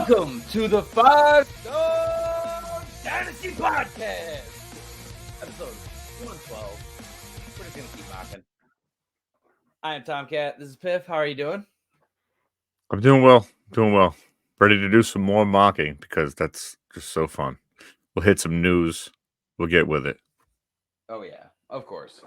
Welcome to the 5-Star Dynasty Podcast, episode 112. We're just going to keep mocking. I am Tomcat. This is Piff. How are you doing? I'm doing well. Ready to do some more mocking because that's just so fun. We'll hit some news. We'll get with it. Oh, yeah. Of course.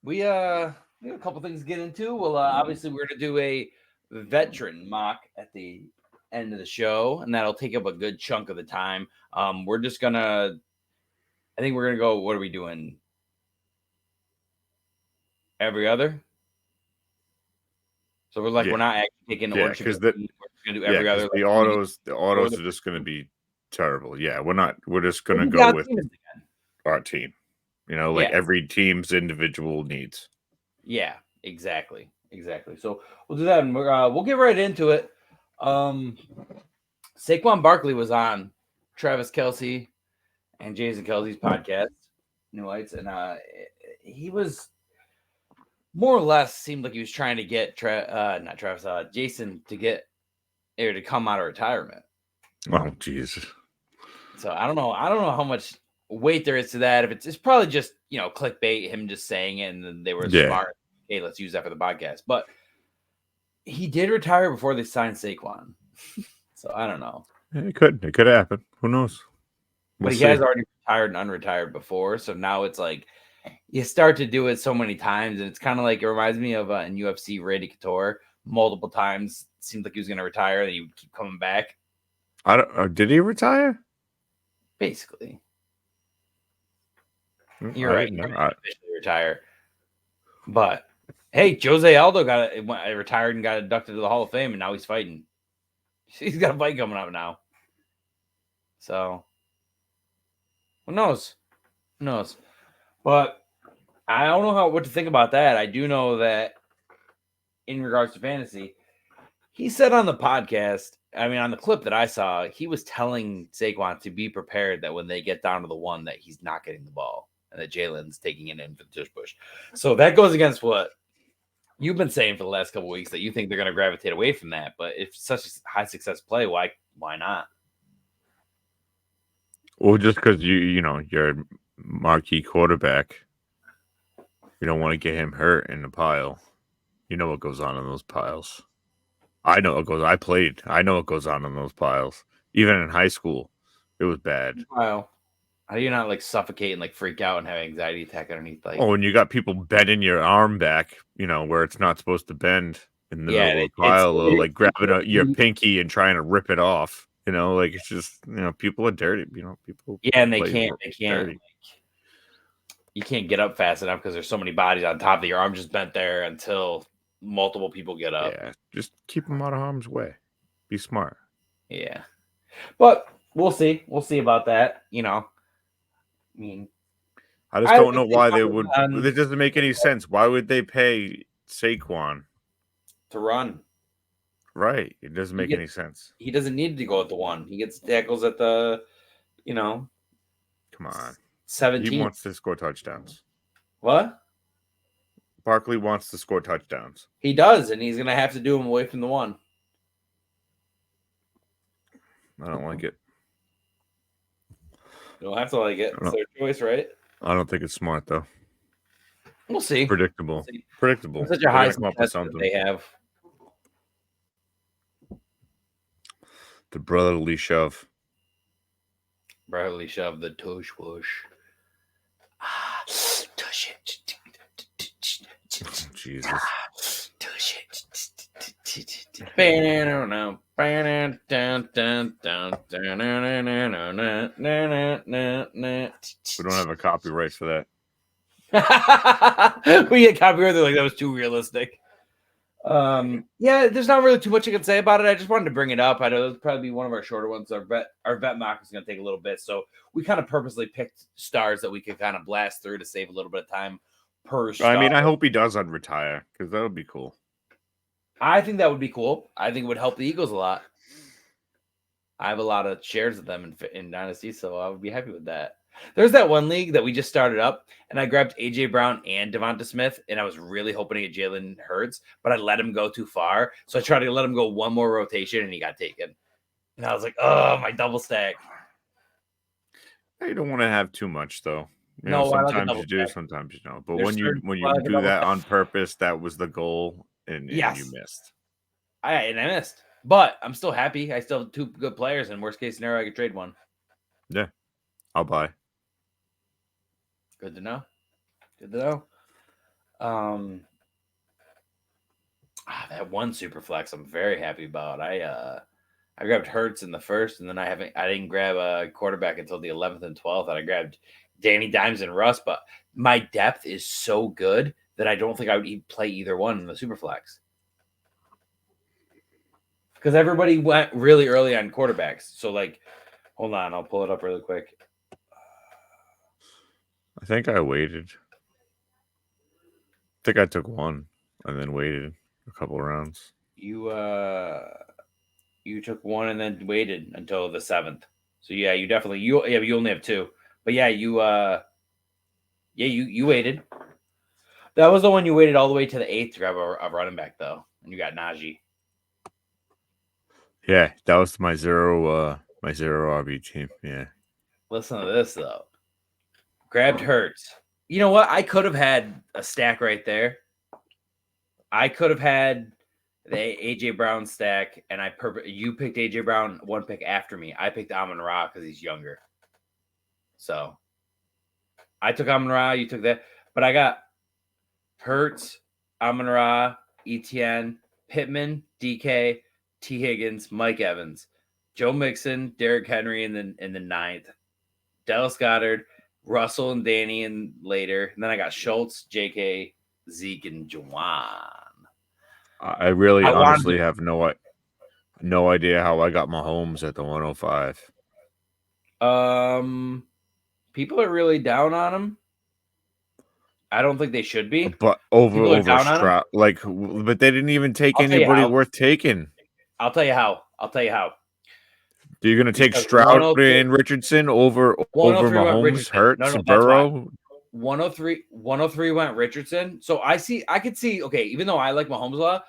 We have a couple things to get into. Well, obviously, we're going to do a veteran mock at the end of the show, and that'll take up a good chunk of the time. We're just going to, I think we're going to go, what are we doing? Every other? So we're not actually taking order. Because we're going to do every other. The autos are just going to be terrible. Yeah, we're just going to go with our team. Every team's individual needs. Yeah, exactly. So we'll do that, and we'll get right into it. Saquon Barkley was on Travis Kelce and Jason Kelce's podcast, New Heights, and he was more or less seemed like he was trying to get Jason to come out of retirement. Oh, Jesus. So I don't know how much weight there is to that. If it's probably just clickbait, him just saying it, and then they were smart. Hey, let's use that for the podcast. But he did retire before they signed Saquon, so I don't know. It could happen. Who knows? But he has already retired and unretired before, so now it's like you start to do it so many times, and it's kind of like it reminds me of in UFC Randy Couture. Multiple times it seemed like he was going to retire, and he would keep coming back. Did he retire? Basically. You're right. He didn't officially retire. But hey, Jose Aldo retired and got inducted to the Hall of Fame, and now he's fighting. He's got a fight coming up now. So who knows? But I don't know what to think about that. I do know that in regards to fantasy, he said on the podcast, on the clip that I saw, he was telling Saquon to be prepared that when they get down to the one that he's not getting the ball and that Jalen's taking it in for the tush push. So that goes against what you've been saying for the last couple of weeks, that you think they're going to gravitate away from that. But if such a high success play, why not? Well, just because you're a marquee quarterback, you don't want to get him hurt in the pile. You know what goes on in those piles. I know what goes. I played. I know what goes on in those piles. Even in high school, it was bad. Wow. How do you not suffocate and freak out and have an anxiety attack underneath? And you got people bending your arm back, where it's not supposed to bend in the middle of the pile, grabbing your pinky and trying to rip it off. It's just people are dirty. People. Yeah, and they can't. You can't get up fast enough because there's so many bodies on top that your arm just bent there until multiple people get up. Yeah, just keep them out of harm's way. Be smart. Yeah, but we'll see. We'll see about that. I just don't know why they would. It doesn't make any sense. Why would they pay Saquon to run? Right. It doesn't make any sense. He doesn't need to go at the one. He gets tackles at the, Come on. 17. He wants to score touchdowns. What? Barkley wants to score touchdowns. He does, and he's going to have to do them away from the one. I don't like it. You don't have to like it. It's their choice, right? I don't think it's smart, though. We'll see. Predictable. It's such a high success that they have. The brotherly shove. The tush push. Tush it. Jesus. Tush it. We don't have a copyright for that. We get copyright. They're that was too realistic. Yeah, there's not really too much I can say about it. I just wanted to bring it up. I know it'll probably be one of our shorter ones. Our vet mock is going to take a little bit, so we kind of purposely picked stars that we could kind of blast through to save a little bit of time per star. I hope he does unretire because that would be cool. I think that would be cool. I think it would help the Eagles a lot. I have a lot of shares of them in Dynasty, so I would be happy with that. There's that one league that we just started up, and I grabbed A.J. Brown and Devonta Smith, and I was really hoping to get Jalen Hurts, but I let him go too far. So I tried to let him go one more rotation, and he got taken. And I was like, oh, my double stack. You don't want to have too much, though. No, I like a sometimes double you do, stack. sometimes you don't. But There's when you certain people I like a do double that stack. on purpose, that was the goal, and you Yes. missed. I missed. But I'm still happy. I still have 2 good players, and worst case scenario, I could trade one. Yeah, I'll buy. Good to know. Good to know. That one super flex I'm very happy about. I grabbed Hurts in the first, and then I didn't grab a quarterback until the 11th and 12th. And I grabbed Danny Dimes and Russ, but my depth is so good that I don't think I would play either one in the super flex. Because everybody went really early on quarterbacks. So, like, hold on, I'll pull it up really quick. I think I waited. I think I took one and then waited a couple of rounds. You took one and then waited until the 7th. So yeah, you definitely you only have 2. But yeah, you waited. That was the one you waited all the way to the 8th to grab a running back though, and you got Najee. Yeah, that was my zero RB team. Yeah. Listen to this though. Grabbed Hurts. You know what? I could have had a stack right there. I could have had the AJ Brown stack, and you picked AJ Brown 1 pick after me. I picked Amon-Ra because he's younger. So I took Amon-Ra, you took that, but I got Hurts, Amon-Ra, Etienne, Pittman, DK, T. Higgins, Mike Evans, Joe Mixon, Derrick Henry in the 9th, Dallas Goedert, Russell and Danny and later, and then I got Schultz, JK, Zeke, and Juwan. I really honestly have no idea how I got Mahomes at the 105. People are really down on him. I don't think they should be. But over Stroud, but they didn't even take anybody worth taking. I'll tell you how. You're going to take Stroud and Richardson over Mahomes, Hurts, Burrow? 103 went Richardson. So I could see, okay, even though I like Mahomes a lot,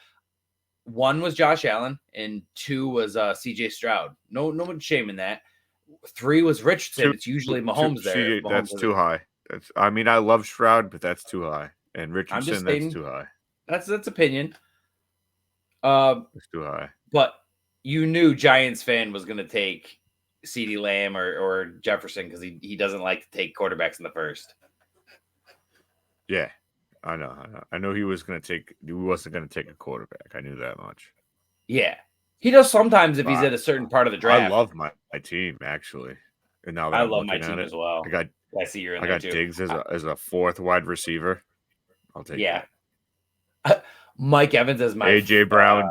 1 was Josh Allen and 2 was CJ Stroud. No one's shaming that. 3 was Richardson. It's usually Mahomes there. That's too high. I love Stroud, but that's too high. And Richardson, that's too high. That's opinion. It's too high. But you knew Giants fan was going to take CeeDee Lamb or Jefferson because he doesn't like to take quarterbacks in the first. Yeah, I know. I know he wasn't going to take a quarterback. I knew that much. Yeah. He does sometimes if he's at a certain part of the draft. I love my team, actually. And now that I love my team as well. I see you're in I there got too. Diggs as a 4th wide receiver. I'll take that. Mike Evans as my AJ Brown,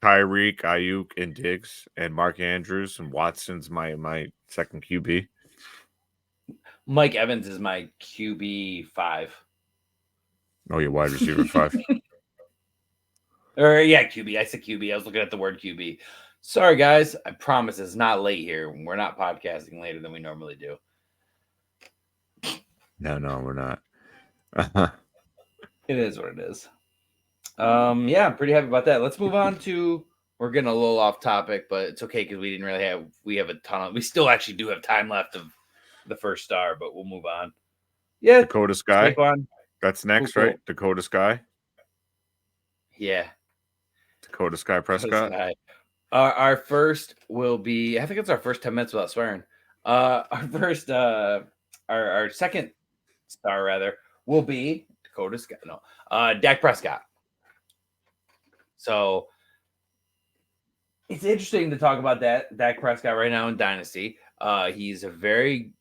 Tyreek, Ayuk, and Diggs, and Mark Andrews and Watson's my second QB. Mike Evans is my QB 5. Oh, your wide receiver 5. Or QB. I said QB. I was looking at the word QB. Sorry, guys. I promise it's not late here. We're not podcasting later than we normally do. No, we're not. It is what it is. I'm pretty happy about that. Let's move on to. We're getting a little off topic, but it's okay because we have a ton of. We still actually do have time left of the first star, but we'll move on. Yeah, Dakota Sky. That's next, cool. Right? Dakota Sky. Yeah. Dakota Sky Prescott. Sky. Our first will be. I think it's our first 10 minutes without swearing. Our first. Our second star rather will be Dakota Sky. No, Dak Prescott. So it's interesting to talk about Dak Prescott right now in Dynasty. He's a very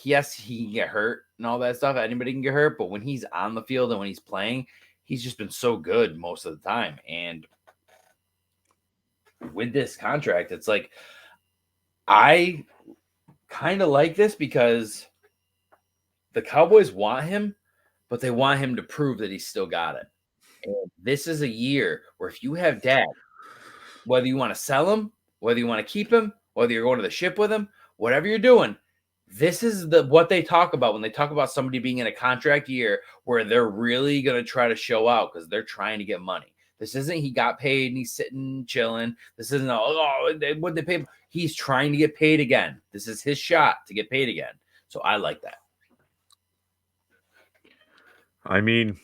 yes, he can get hurt and all that stuff. Anybody can get hurt, but when he's on the field and when he's playing, he's just been so good most of the time. And with this contract, it's like I kind of like this because the Cowboys want him, but they want him to prove that he's still got it. And this is a year where if you have Dak, whether you want to sell him, whether you want to keep him, whether you're going to the ship with him, whatever you're doing, this is what they talk about when they talk about somebody being in a contract year where they're really going to try to show out because they're trying to get money. This isn't he got paid and he's sitting chilling. This isn't what they pay. He's trying to get paid again. This is his shot to get paid again. So I like that. I mean,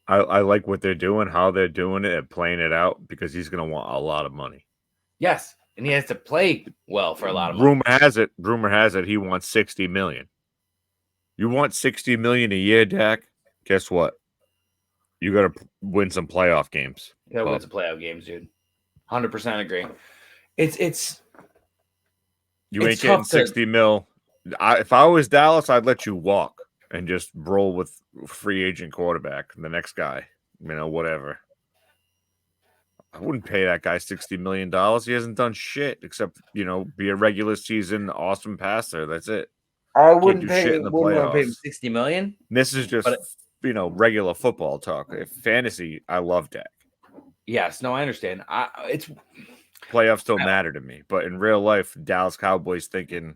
I like what they're doing, how they're doing it, and playing it out because he's going to want a lot of money. Yes, and he has to play well for a lot of money. Rumor has it he wants $60 million. You want $60 million a year, Dak? Guess what? You got to win some playoff games. You got to win some playoff games, dude. 100% agree. It's you ain't getting 60 mil. If I was Dallas, I'd let you walk and just roll with free agent quarterback, the next guy, whatever. I wouldn't pay that guy $60 million. He hasn't done shit except, be a regular season awesome passer. That's it. I wouldn't pay him $60 million. This is just, regular football talk. If fantasy, I love Dak. Yes, no, I understand. It's playoffs don't matter to me, but in real life, Dallas Cowboys thinking,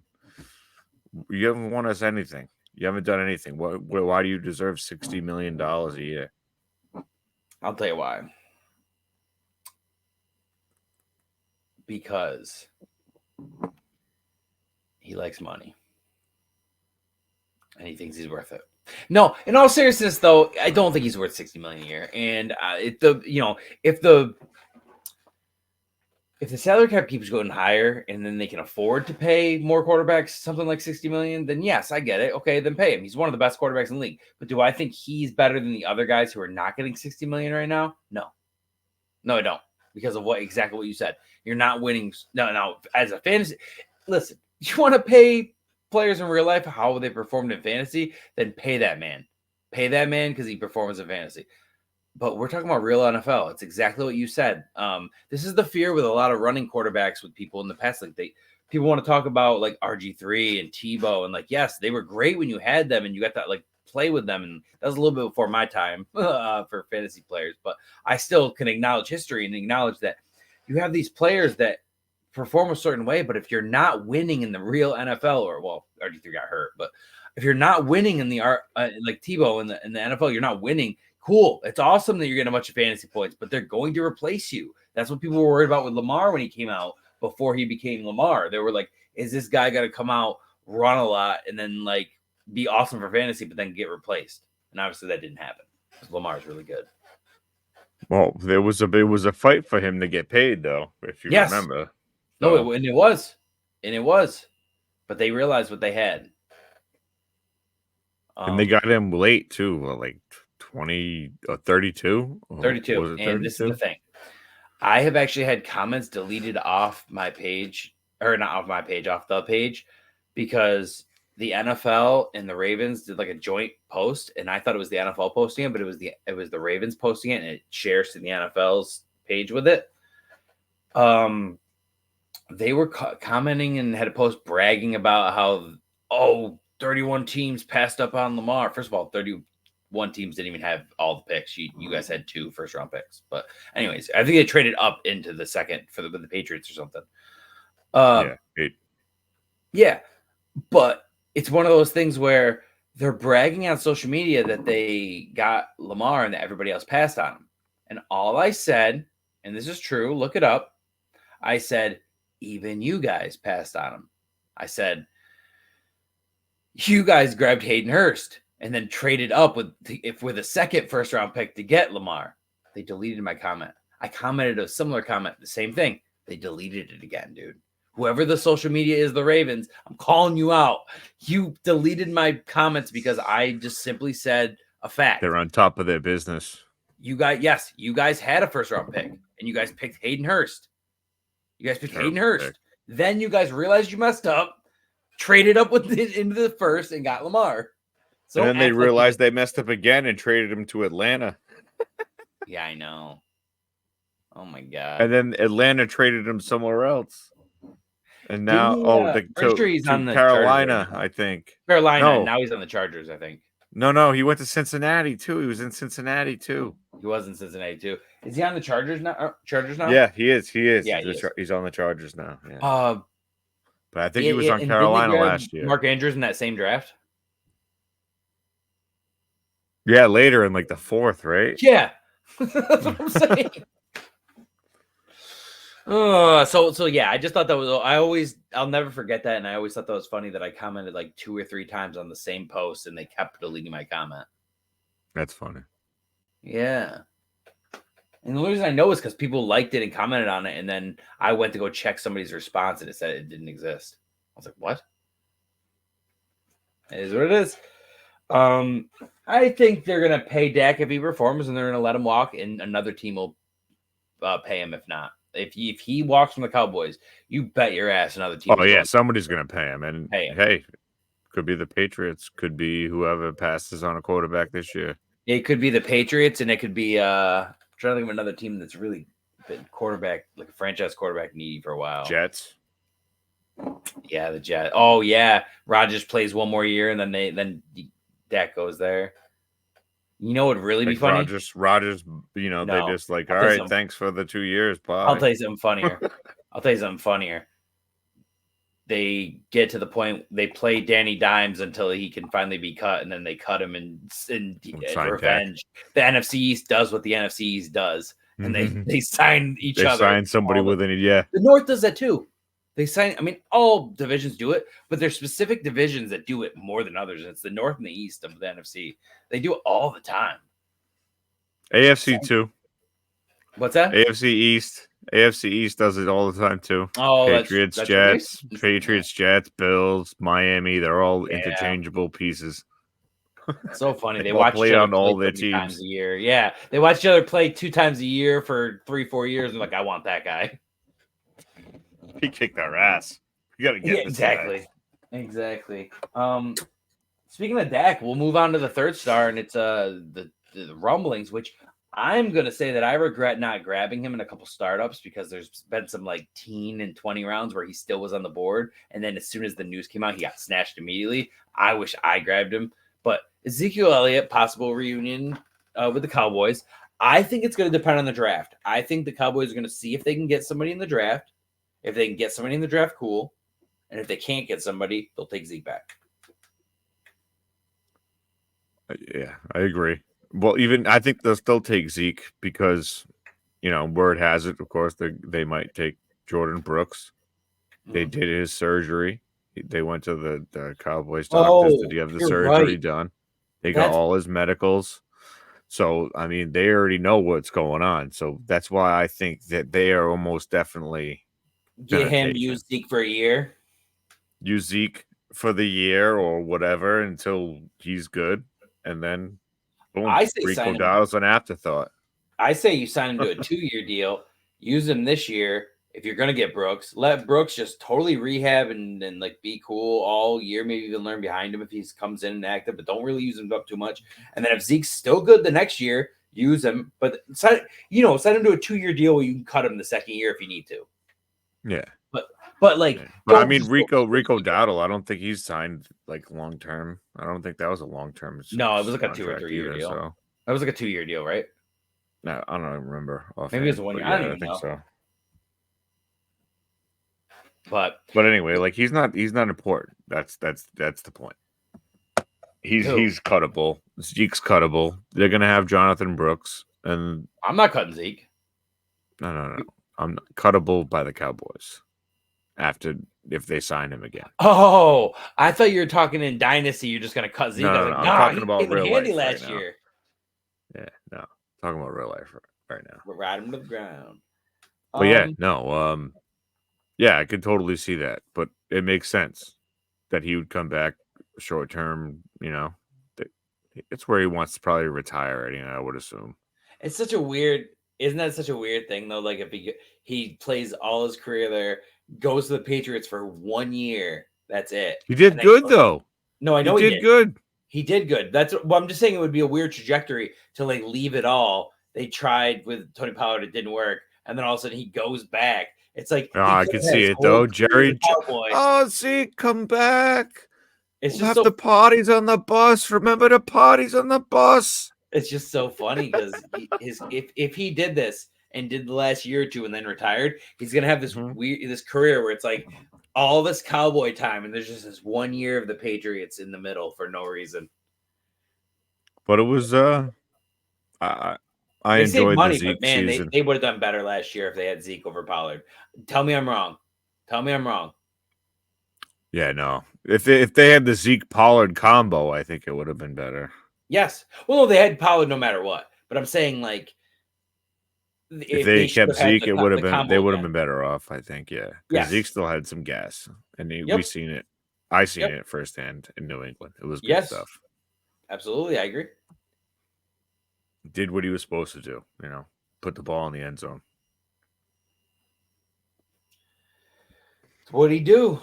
you haven't won us anything. You haven't done anything. Why do you deserve $60 million a year? I'll tell you why. Because he likes money. And he thinks he's worth it. No, in all seriousness, though, I don't think he's worth $60 million a year. And if the salary cap keeps going higher and then they can afford to pay more quarterbacks something like $60 million, then yes, I get it. Okay, then pay him. He's one of the best quarterbacks in the league. But do I think he's better than the other guys who are not getting $60 million right now? No, I don't. Because of exactly what you said. You're not winning. No. As a fantasy, listen, you want to pay players in real life how they performed in fantasy, then pay that man. Pay that man because he performs in fantasy. But we're talking about real NFL. It's exactly what you said. This is the fear with a lot of running quarterbacks with people in the past. Like people want to talk about like RG3 and Tebow, and yes, they were great when you had them and you got that play with them. And that was a little bit before my time for fantasy players, but I still can acknowledge history and acknowledge that you have these players that perform a certain way, but if you're not winning in the real NFL, RG3 got hurt, but if you're not winning in the like Tebow in the NFL, you're not winning. Cool. It's awesome that you're getting a bunch of fantasy points, but they're going to replace you. That's what people were worried about with Lamar when he came out before he became Lamar. They were like, is this guy going to come out, run a lot, and then be awesome for fantasy, but then get replaced? And obviously that didn't happen because Lamar's really good. Well, there was a fight for him to get paid, though, if you remember. No, and it was, but they realized what they had, and they got him late too, 20 or 32. 32, and 32? This is the thing. I have actually had comments deleted off my page, or not off my page, off the page, because the NFL and the Ravens did a joint post, and I thought it was the NFL posting it, but it was the Ravens posting it, and it shares to the NFL's page with it. They were commenting and had a post bragging about how 31 teams passed up on Lamar. First of all, 31 teams didn't even have all the picks. You guys had 2 first-round picks. But anyways, I think they traded up into the second with the Patriots or something. Yeah, but it's one of those things where they're bragging on social media that they got Lamar and that everybody else passed on him. And all I said, and this is true, look it up, I said, even you guys passed on him. I said, you guys grabbed Hayden Hurst and then traded up with a second first-round pick to get Lamar. They deleted my comment. I commented a similar comment, the same thing. They deleted it again, dude. Whoever the social media is, the Ravens, I'm calling you out. You deleted my comments because I just simply said a fact. They're on top of their business. You guys had a first-round pick, and you guys picked Hayden Hurst. Then you guys realized you messed up, traded up into the first, and got Lamar. So and then they realized they messed up again and traded him to Atlanta. Yeah, I know. Oh my god! And then Atlanta traded him somewhere else. And now, he's on the Carolina, Chargers. I think. Carolina. No. Now he's on the Chargers, I think. No, he went to Cincinnati too. He was in Cincinnati too. He was in Cincinnati too. Is he on the Chargers now? Yeah, he is. Yeah, he's on the Chargers now. Yeah. But I think he was on Carolina last year. Mark Andrews in that same draft. Yeah, later in the 4th, right? Yeah, That's what I'm saying. So yeah, I just thought that was. I'll never forget that, and I always thought that was funny that I commented like 2 or 3 times on the same post, and they kept deleting my comment. That's funny. Yeah. And the reason I know is because people liked it and commented on it, and then I went to go check somebody's response, and it said it didn't exist. I was like, "What?" It is what it is. I think they're gonna pay Dak if he performs, and they're gonna let him walk, and another team will pay him if not. If he walks from the Cowboys, you bet your ass another team. Oh yeah, somebody's gonna pay him, and pay him. Hey, could be the Patriots, could be whoever passes on a quarterback this year. It could be the Patriots, and it could be I'm trying to think of another team that's really been quarterback, like a franchise quarterback needy for a while. Jets. Yeah, the Jets. Oh yeah, Rodgers plays one more year, and then Dak goes there. You know what would really be funny? Rodgers, you know, they just like, all right, thanks for the 2 years. Bye. I'll tell you something funnier. They get to the point they play Danny Dimes until he can finally be cut, and then they cut him in revenge. The NFC East does what the NFC East does, and they sign each other. They sign somebody within it, yeah. The North does that too. They sign. I mean, all divisions do it, but there's specific divisions that do it more than others. And it's the North and the East of the NFC. They do it all the time. AFC too. What's that? AFC East. AFC East does it all the time too. Oh, Patriots, Jets, Jets, Bills, Miami. They're all interchangeable pieces. It's so funny. They watch play on all their teams times a year. Yeah, they watch each other play 2 times a year for 3-4 years. And like, I want that guy. He kicked our ass. You got to get exactly. Speaking of Dak, we'll move on to the third star, and it's the rumblings, which I'm gonna say that I regret not grabbing him in a couple startups because there's been some like 10 and 20 rounds where he still was on the board, and then as soon as the news came out, he got snatched immediately. I wish I grabbed him, but Ezekiel Elliott, possible reunion with the Cowboys. I think it's going to depend on the draft. I think the Cowboys are going to see if they can get somebody in the draft. If they can get somebody in the draft, cool. And if they can't get somebody, they'll take Zeke back. Yeah, I agree. Well, I think they'll still take Zeke because, you know, word has it, of course, they might take Jordan Brooks. They did his surgery. They went to the Cowboys doctors to have the surgery done. They got all his medicals. So, I mean, they already know what's going on. So that's why I think that they are almost definitely use Zeke for a year. Use Zeke for the year or whatever until he's good. And then, boom, I say Rico Dowdle's an afterthought. I say you sign him to a 2-year deal. Use him this year. If you're going to get Brooks, let Brooks just totally rehab and like be cool all year. Maybe even learn behind him if he comes in and active, but don't really use him up too much. And then if Zeke's still good the next year, use him. But sign him to a 2-year deal where you can cut him the second year if you need to. Yeah. But I mean, Rico Dowdle, I don't think he's signed like long term. I don't think that was a long term. No, it was like a 2 or 3 year deal. So. That was like a 2-year deal, right? No, I don't remember. Maybe it was 1 year. Yeah, I don't think so. But anyway, like he's not important. That's the point. He's cuttable. Zeke's cuttable. They're gonna have Jonathan Brooks, and I'm not cutting Zeke. No. I'm cuttable by the Cowboys if they sign him again. Oh, I thought you were talking in Dynasty. You're just gonna cut Zeke. No, I'm talking about real life last year. Yeah, no, talking about real life right now. We're riding him to the ground. But yeah, I could totally see that. But it makes sense that he would come back short term. You know, it's where he wants to probably retire. You know, I would assume. It's such a weird. Isn't that such a weird thing though? Like if he plays all his career there, goes to the Patriots for 1 year, that's it. He did good though. No, I know he did good. He did good. I'm just saying it would be a weird trajectory to like leave it all. They tried with Tony Pollard, it didn't work, and then all of a sudden he goes back. It's like I can see it though, Jerry. Oh, see, come back. It's just have the parties on the bus. Remember the parties on the bus. It's just so funny because if he did this and did the last year or two and then retired, he's gonna have this this career where it's like all this Cowboy time and there's just this 1 year of the Patriots in the middle for no reason. But it was I They saved enjoyed the money, but Zeke man, season. they would have done better last year if they had Zeke over Pollard. Tell me I'm wrong. Tell me I'm wrong. Yeah, no. If they had the Zeke Pollard combo, I think it would have been better. Yes. Well, no, they had Pollard no matter what. But I'm saying, like, If if they they should kept have had Zeke, it would have the been they combo would have again. been better off, I think, yeah. Because Zeke Yes. still had some gas. And Yep. we seen it. I seen Yep. it firsthand in New England. It was good Yes. stuff. Absolutely, I agree. Did what he was supposed to do, put the ball in the end zone. It's what he do.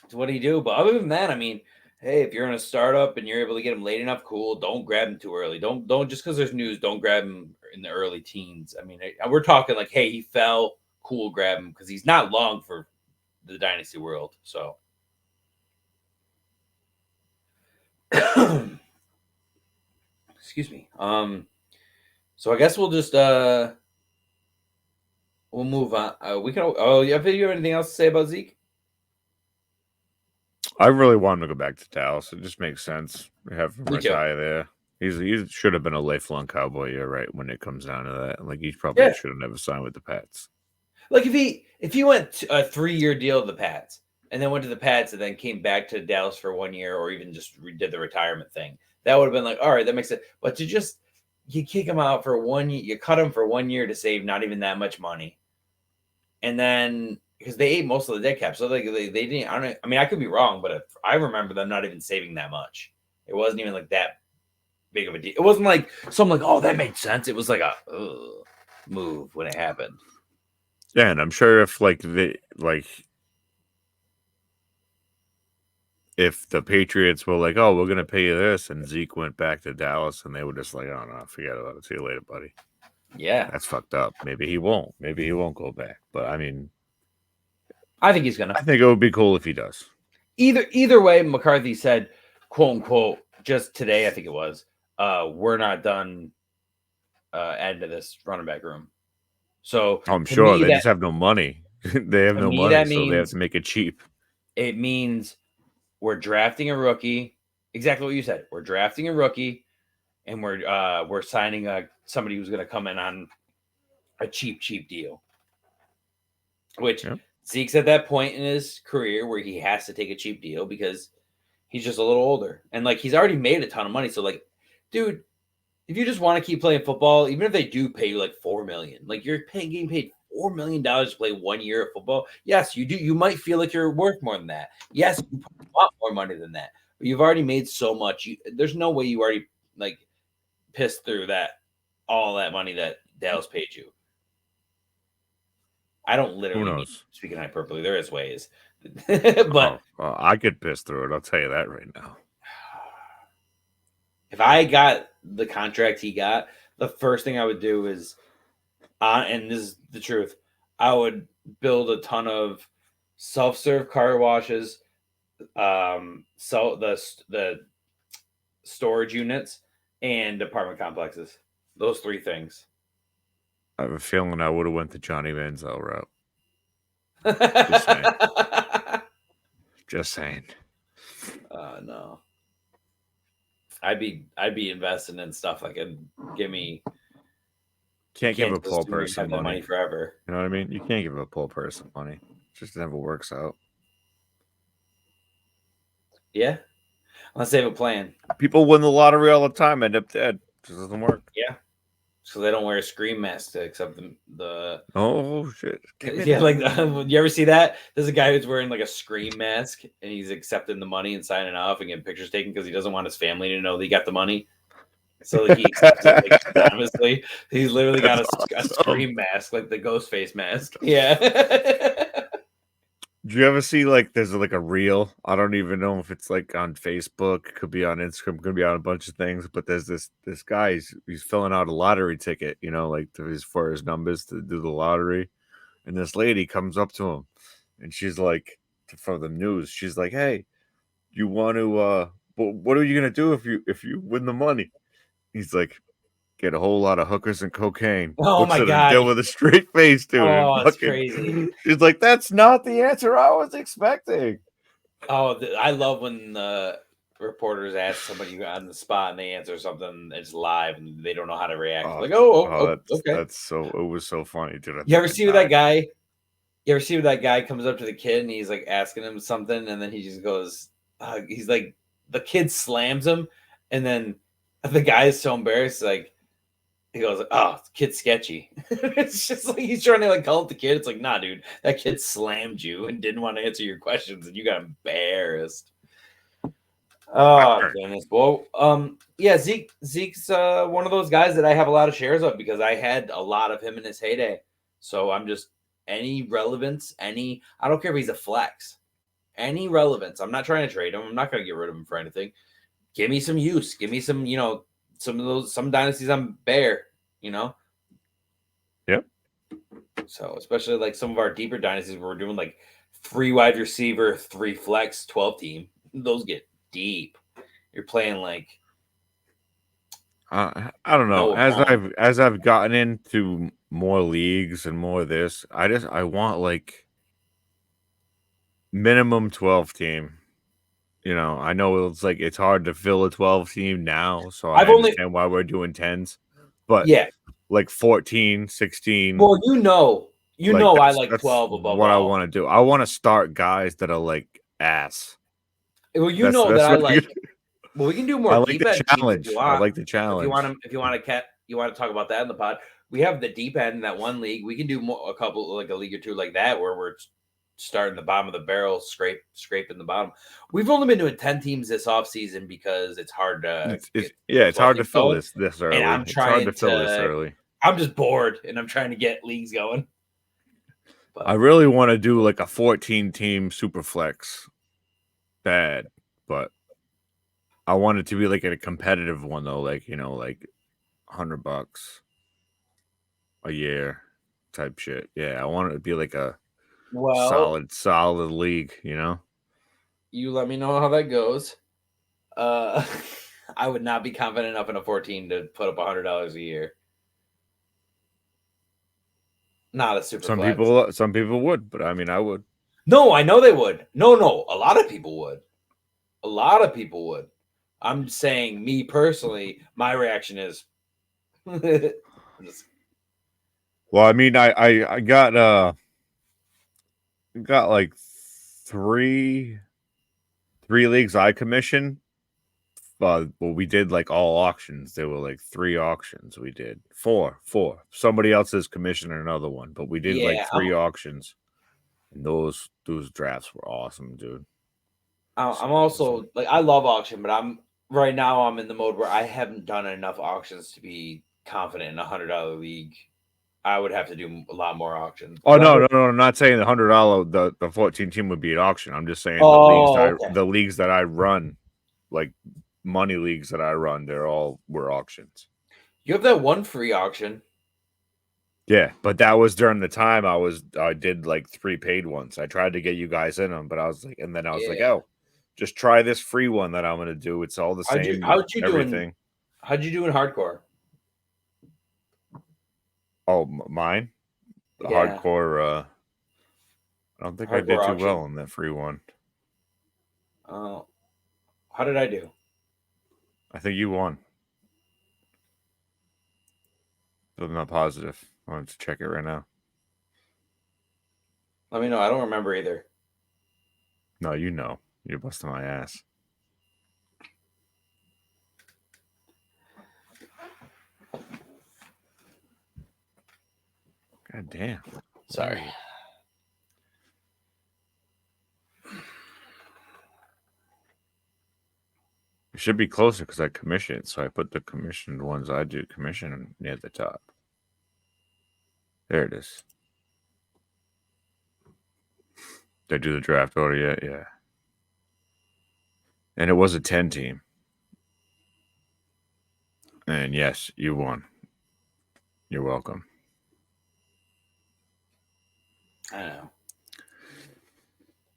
It's what he do. But other than that, I mean, hey, if you're in a startup and you're able to get him late enough, cool. Don't grab him too early. Don't just because there's news, don't grab him in the early teens. I mean, we're talking like, hey, he fell, cool, grab him because he's not long for the dynasty world. So, excuse me. So I guess we'll just we'll move on. We can. Oh, yeah. Have you have anything else to say about Zeke? I really want him to go back to Dallas. It just makes sense to have him Me too. retire there. He should have been a lifelong Cowboy, you're right, when it comes down to that. Like, he probably should have never signed with the Pats. Like, if he went a 3-year deal to the Pats and then went to the Pats and then came back to Dallas for 1 year or even just did the retirement thing, that would have been like, all right, that makes sense. But to just you kick him out for 1 year, you cut him for 1 year to save not even that much money, and then because they ate most of the dead cap, so they didn't. I mean, I could be wrong, but if I remember them not even saving that much. It wasn't even like that big of a deal. It wasn't like something like, oh, that made sense. It was like a move when it happened. Yeah, and I'm sure if if the Patriots were like, oh, we're gonna pay you this, and Zeke went back to Dallas, and they were just like, oh no, forget about it. See you later, buddy. Yeah, that's fucked up. Maybe he won't. Maybe he won't go back. But I mean, I think he's gonna. I think it would be cool if he does. Either way, McCarthy said, quote unquote, just today, I think it was, we're not done adding to this running back room. So I'm sure they just have no money. They have no money, so they have to make it cheap. It means we're drafting a rookie. Exactly what you said. We're drafting a rookie, and we're signing somebody who's going to come in on a cheap deal. Which Zeke's at that point in his career where he has to take a cheap deal because he's just a little older, and like he's already made a ton of money. So like, dude, if you just want to keep playing football, even if they do pay you like $4 million, like you're getting paid $4 million to play 1 year of football. Yes, you do. You might feel like you're worth more than that. Yes, you want more money than that, but you've already made so much. There's no way you already like pissed through all that money that Dallas paid you. I don't literally mean speaking hyperbole. There is ways, but I could piss through it. I'll tell you that right now. If I got the contract he got, the first thing I would do is, and this is the truth, I would build a ton of self-serve car washes, so the storage units, and apartment complexes. Those 3 things. I have a feeling I would have went the Johnny Manziel route. Just saying. No. I'd be investing in stuff that could give me. Can't give a poor person money forever. You know what I mean? You can't give a poor person money. It just never works out. Yeah, unless they have a plan. People win the lottery all the time, end up dead. It just doesn't work. Yeah. So they don't wear a scream mask to accept the oh shit. Yeah, like you ever see that? There's a guy who's wearing like a scream mask and he's accepting the money and signing off and getting pictures taken because he doesn't want his family to know that he got the money. So he accepts it like, anonymously. He's literally got a scream mask, like the ghost face mask. Yeah. Do you ever see like there's like a reel? I don't even know if it's like on Facebook, could be on Instagram, could be on a bunch of things. But there's this guy, he's filling out a lottery ticket, like for his numbers to do the lottery. And this lady comes up to him, and she's like, for the news, she's like, "Hey, you want to? What are you gonna do if you win the money?" He's like, "Get a whole lot of hookers and cocaine." Oh my God. Deal with a straight face, dude. Oh, that's crazy. She's like, "That's not the answer I was expecting." Oh, I love when reporters ask somebody on the spot and they answer something that's live and they don't know how to react. Oh, Like, okay. That's so. It was so funny, dude. You ever see that guy? You ever see that guy comes up to the kid and he's like asking him something, and then he just goes, he's like, the kid slams him, and then the guy is so embarrassed, like he goes, "Oh, the kid's sketchy." It's just like he's trying to like call it the kid. It's like, nah, dude, that kid slammed you and didn't want to answer your questions, and you got embarrassed. Oh goodness. Well, yeah, Zeke's one of those guys that I have a lot of shares of because I had a lot of him in his heyday. So I'm just any relevance, I don't care if he's a flex, any relevance. I'm not trying to trade him. I'm not going to get rid of him for anything. Give me some use. Give me some, some dynasties I'm bare, Yep. So especially like some of our deeper dynasties where we're doing like 3 wide receiver, 3 flex, 12 team. Those get deep. You're playing like I don't know. As I've gotten into more leagues and more of this, I want like minimum 12 team. I know it's hard to fill a 12 team now, so I understand why we're doing 10s. But yeah, like 14, 16. Well, I like 12 above what all. I want to do. I want to start guys that are like ass. Well, I like. Well, we can do more. I like the challenge. I like the challenge. If you want to talk about that in the pod, we have the deep end in that one league. We can do a couple, like a league or two like that, where we're starting the bottom of the barrel, scraping the bottom. We've only been doing 10 teams this off season because it's hard to. It's hard to fill this early. And it's hard to fill this early. I'm just bored, and I'm trying to get leagues going. But I really want to do like a 14-team super flex. Bad, but I want it to be like a competitive one though, like like $100 a year type shit. Yeah, I want it to be like a solid league. You let me know how that goes. I would not be confident enough in a 14 to put up $100 a year. Not a super flex. Some people would, but I mean, I would. No, I know they would. No, a lot of people would. I'm saying, me personally, my reaction is. Well, I mean, I got like three leagues I commissioned. Well, we did like all auctions. There were like 3 auctions. We did 4. Somebody else's commissioned another one, but we did like 3 auctions. And those drafts were awesome, dude. I'm also like, I love auction, but I'm in the mode where I haven't done enough auctions to be confident in a $100 league. I would have to do a lot more auctions. Oh no! I'm not saying the $100 the 14 team would be an auction. I'm just saying the leagues that I run, like money leagues that I run, were auctions. You have that one free auction. Yeah, but that was during the time I did like 3 paid ones. I tried to get you guys in them, but I was like, oh, just try this free one that I'm going to do. It's all the same. How'd you do in hardcore? Oh, mine? The hardcore. I don't think I did too well on that free one. Oh, how did I do? I think you won. But I'm not positive. I want to check it right now. Let me know. I don't remember either. No, you know. You're busting my ass. God damn. Sorry. It should be closer because I commissioned. So I put the commissioned ones I do commission near the top. There it is. Did I do the draft order yet? Yeah. And it was a 10 team. And yes, you won. You're welcome. I know.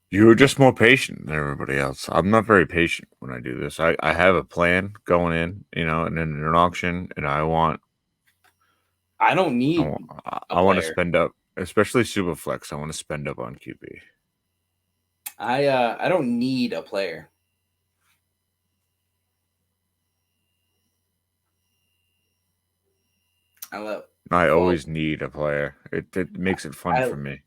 You were just more patient than everybody else. I'm not very patient when I do this. I have a plan going in, and then an auction, and I want to spend up, especially Superflex. I want to spend up on QB. I don't need a player. I always need a player. It makes it fun for me.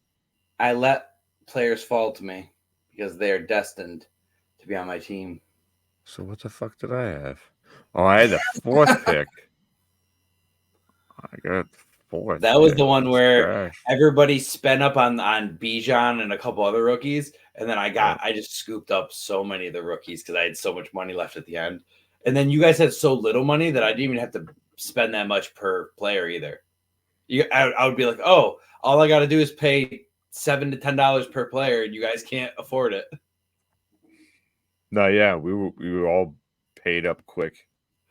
I let players fall to me because they are destined to be on my team. So what the fuck did I have? Oh, I had the 4th pick. I got 4th. That was the one where everybody spent up on Bijan and a couple other rookies, and then I just scooped up so many of the rookies because I had so much money left at the end. And then you guys had so little money that I didn't even have to spend that much per player either. I would be like, oh, all I got to do is pay $7 to $10 per player, and you guys can't afford it. No, yeah, we were all paid up quick.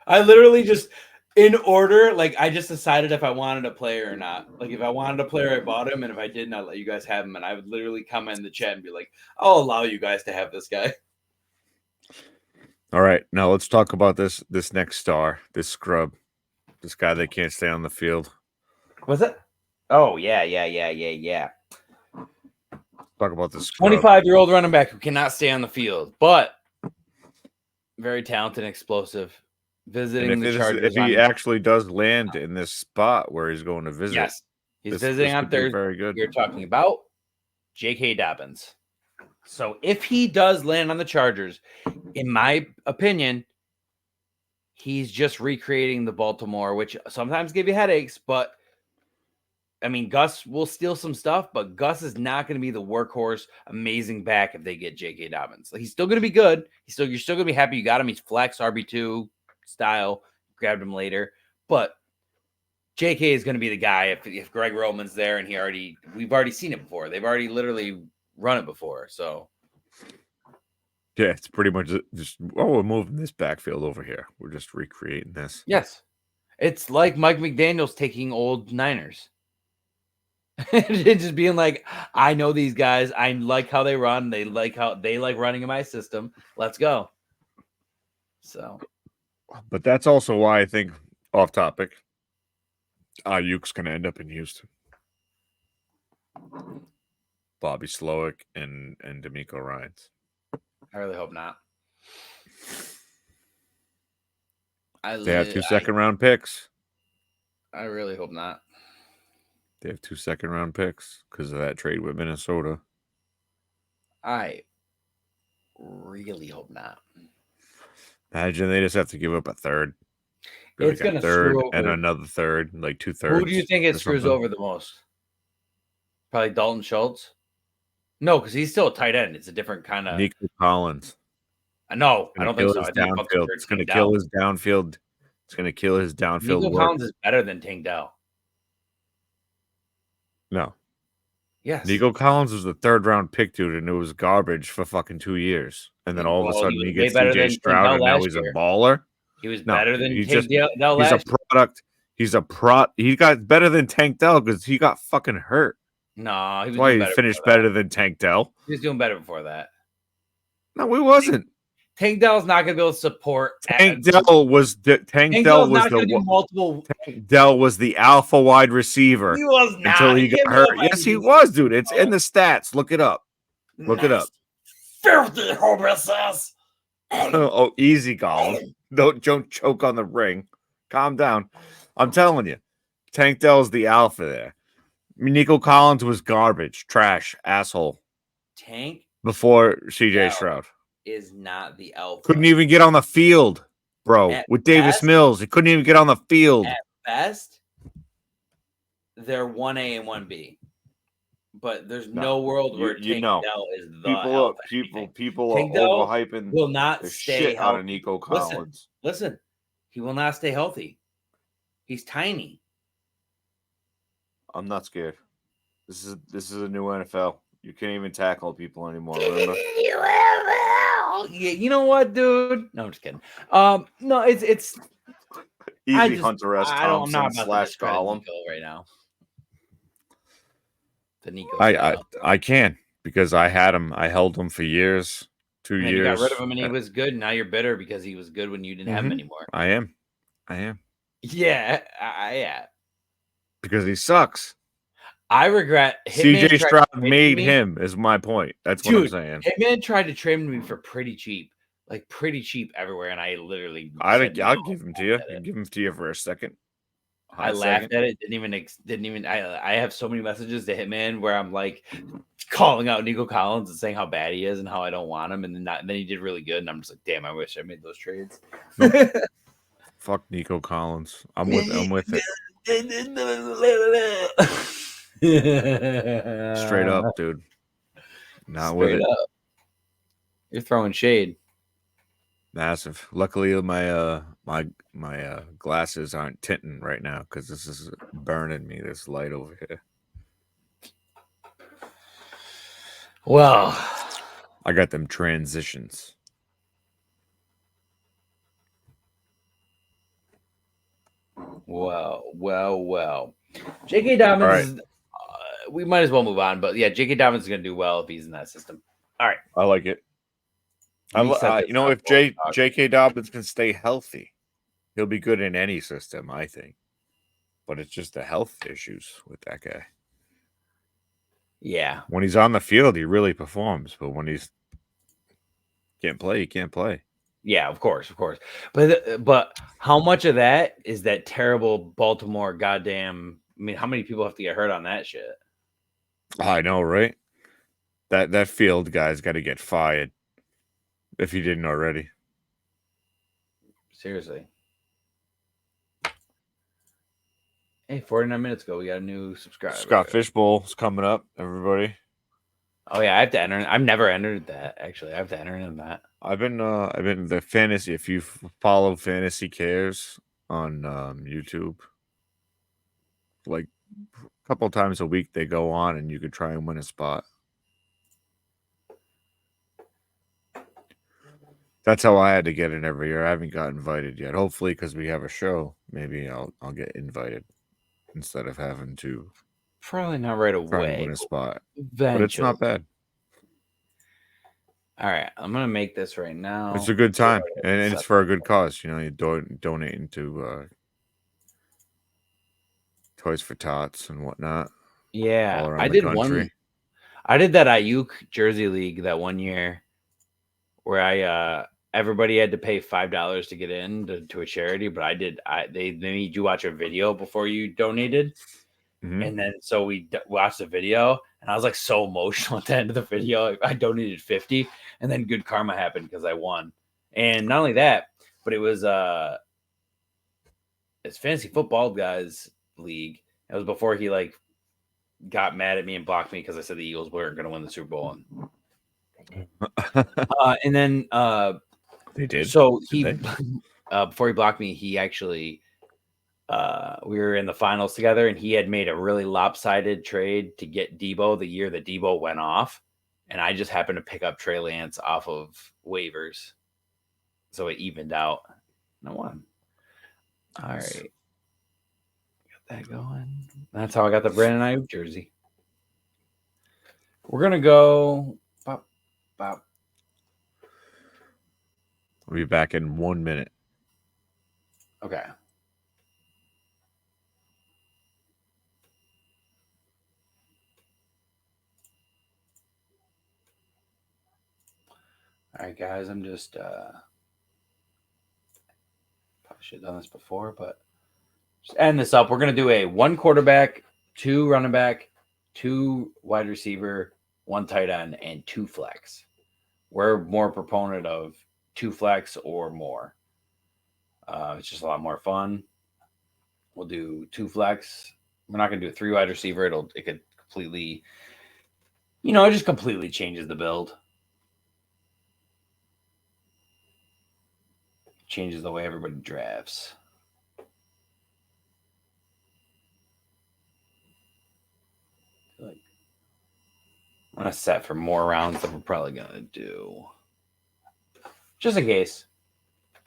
I literally just, in order, like I just decided if I wanted a player or not. Like if I wanted a player, I bought him, and if I didn't, I'd let you guys have him. And I would literally comment in the chat and be like, I'll allow you guys to have this guy. All right, now let's talk about this next star, this scrub, this guy that can't stay on the field. Was it? Oh, yeah. Talk about this 25-year-old running back who cannot stay on the field, but very talented and explosive. Visiting the Chargers. If he actually does land in this spot where he's going to visit. Yes. He's visiting on Thursday. Very good. You're talking about J.K. Dobbins. So if he does land on the Chargers, in my opinion, he's just recreating the Baltimore, which sometimes give you headaches, but I mean, Gus will steal some stuff, but Gus is not going to be the workhorse, amazing back if they get J.K. Dobbins. Like, he's still going to be good. You're still going to be happy you got him. He's flex RB2 style. Grabbed him later, but J.K. is going to be the guy if Greg Roman's there, and we've already seen it before. They've already literally run it before. So yeah, it's pretty much just we're moving this backfield over here. We're just recreating this. Yes, it's like Mike McDaniel's taking old Niners. Just being like, I know these guys. I like how they run. They like running in my system. Let's go. So, but that's also why I think, off topic, Ayuk's going to end up in Houston. Bobby Slowick and D'Amico Ryans. I really hope not. They have 2 second-round picks. I really hope not. They have 2 second-round picks because of that trade with Minnesota. I really hope not. Imagine they just have to give up a third. It's going to screw over. And another third, like 2/3. Who do you think it screws over the most? Probably Dalton Schultz? No, because he's still a tight end. It's a different kind of... Nico Collins. No, I don't think so. It's going to kill his downfield. It's going to kill his downfield Nico Collins is better than Tank Dell. No. Yes. Nico Collins was the 3rd-round pick, dude, and it was garbage for fucking 2 years. And then all of a sudden he gets CJ Stroud, and now he's a baller. He was better than Tank Dell last year. He's a product. He got better than Tank Dell because he got fucking hurt. No, he was why he finished better than Tank Dell. He was doing better before that. No, he wasn't. Tank Dell's not going to be able to support. Tank Dell was the alpha wide receiver. He was not until he got hurt. Yes, he was, dude. It's in the stats. Look it up. Look it up. Filthy homelessness. Oh, easy, Colin. Don't choke on the ring. Calm down. I'm telling you, Tank Dell's the alpha there. Nico Collins was garbage, trash, asshole. Tank before CJ Stroud is not the alpha. Couldn't even get on the field, bro. With Davis Mills, he couldn't even get on the field. At best, they're 1A and 1B. But there's no world where Tank Dell is the alpha. People are overhyping. Will not stay out of Nico Collins. Listen, he will not stay healthy. He's tiny. I'm not scared. This is a new NFL. You can't even tackle people anymore. Remember? You know what, dude? No, I'm just kidding. No, it's easy. Hunter S. Thompson / Gollum right now. The Nico. I can because I had him. I held him for years. 2 years. You got rid of him and he was good. Now you're bitter because he was good when you didn't have him anymore. I am. Yeah, yeah. Because he sucks. I regret CJ Stroud made him, is my point. That's what I'm saying. Hitman tried to trade me for pretty cheap. Like pretty cheap everywhere, and I literally I'll give him to you. I'll give him to you for a second. I laughed at it. Didn't even. I have so many messages to Hitman where I'm like calling out Nico Collins and saying how bad he is and how I don't want him, and then he did really good, and I'm just like, damn, I wish I made those trades. Nope. Fuck Nico Collins. I'm with it. Straight up, dude. Not with it. Up. You're throwing shade. Massive. Luckily, my glasses aren't tinting right now because this is burning me. This light over here. Well, I got them transitions. Well. J.K. Dobbins. Right. We might as well move on, but yeah, J.K. Dobbins is going to do well if he's in that system. All right, I like it. If J.K. Dobbins can stay healthy, he'll be good in any system, I think. But it's just the health issues with that guy. Yeah. When he's on the field, he really performs. But when he's can't play, he can't play. Yeah, of course. But how much of that is that terrible Baltimore goddamn? I mean, how many people have to get hurt on that shit? I know, right? That field guy's got to get fired if he didn't already. Seriously. Hey, 49 minutes ago, we got a new subscriber. Scott Fishbowl is coming up, everybody. Oh yeah, I have to enter. I've never entered that actually. I have to enter in that. I've been the fantasy. If you follow Fantasy Cares on YouTube, like a couple times a week they go on and you could try and win a spot. That's how I had to get in every year. I haven't got invited yet. Hopefully, because we have a show, maybe I'll get invited instead of having to. Probably not right away. Win a spot, eventually. But it's not bad. All right, I'm gonna make this right now. It's a good time, and it's for a good cause. You know, you're donating to Toys for Tots and whatnot. Yeah, I did one. I did that Ayuk Jersey League that one year, where everybody had to pay $5 to get in to a charity, but they made you watch a video before you donated. Mm-hmm. And then so we watched the video, and I was like so emotional at the end of the video. I donated 50, and then good karma happened because I won. And not only that, but it was it's Fantasy Football Guys League. It was before he got mad at me and blocked me because I said the Eagles weren't going to win the Super Bowl. And then they did. So before he blocked me, he actually. We were in the finals together, and he had made a really lopsided trade to get Debo the year that Debo went off, and I just happened to pick up Trey Lance off of waivers, so it evened out. And I won. All right, got that going. That's how I got the Brandon Ayuk jersey. We're gonna go. Bop, bop. We'll be back in 1 minute. Okay. All right, guys, I'm just probably should have done this before, but just end this up. We're going to do a 1 quarterback, 2 running back, 2 wide receiver, 1 tight end, and 2 flex. We're more proponent of 2 flex or more. It's just a lot more fun. We'll do 2 flex. We're not going to do a 3 wide receiver. It could completely, it just completely changes the build. Changes the way everybody drafts. I'm gonna set for more rounds than we're probably gonna do, just in case.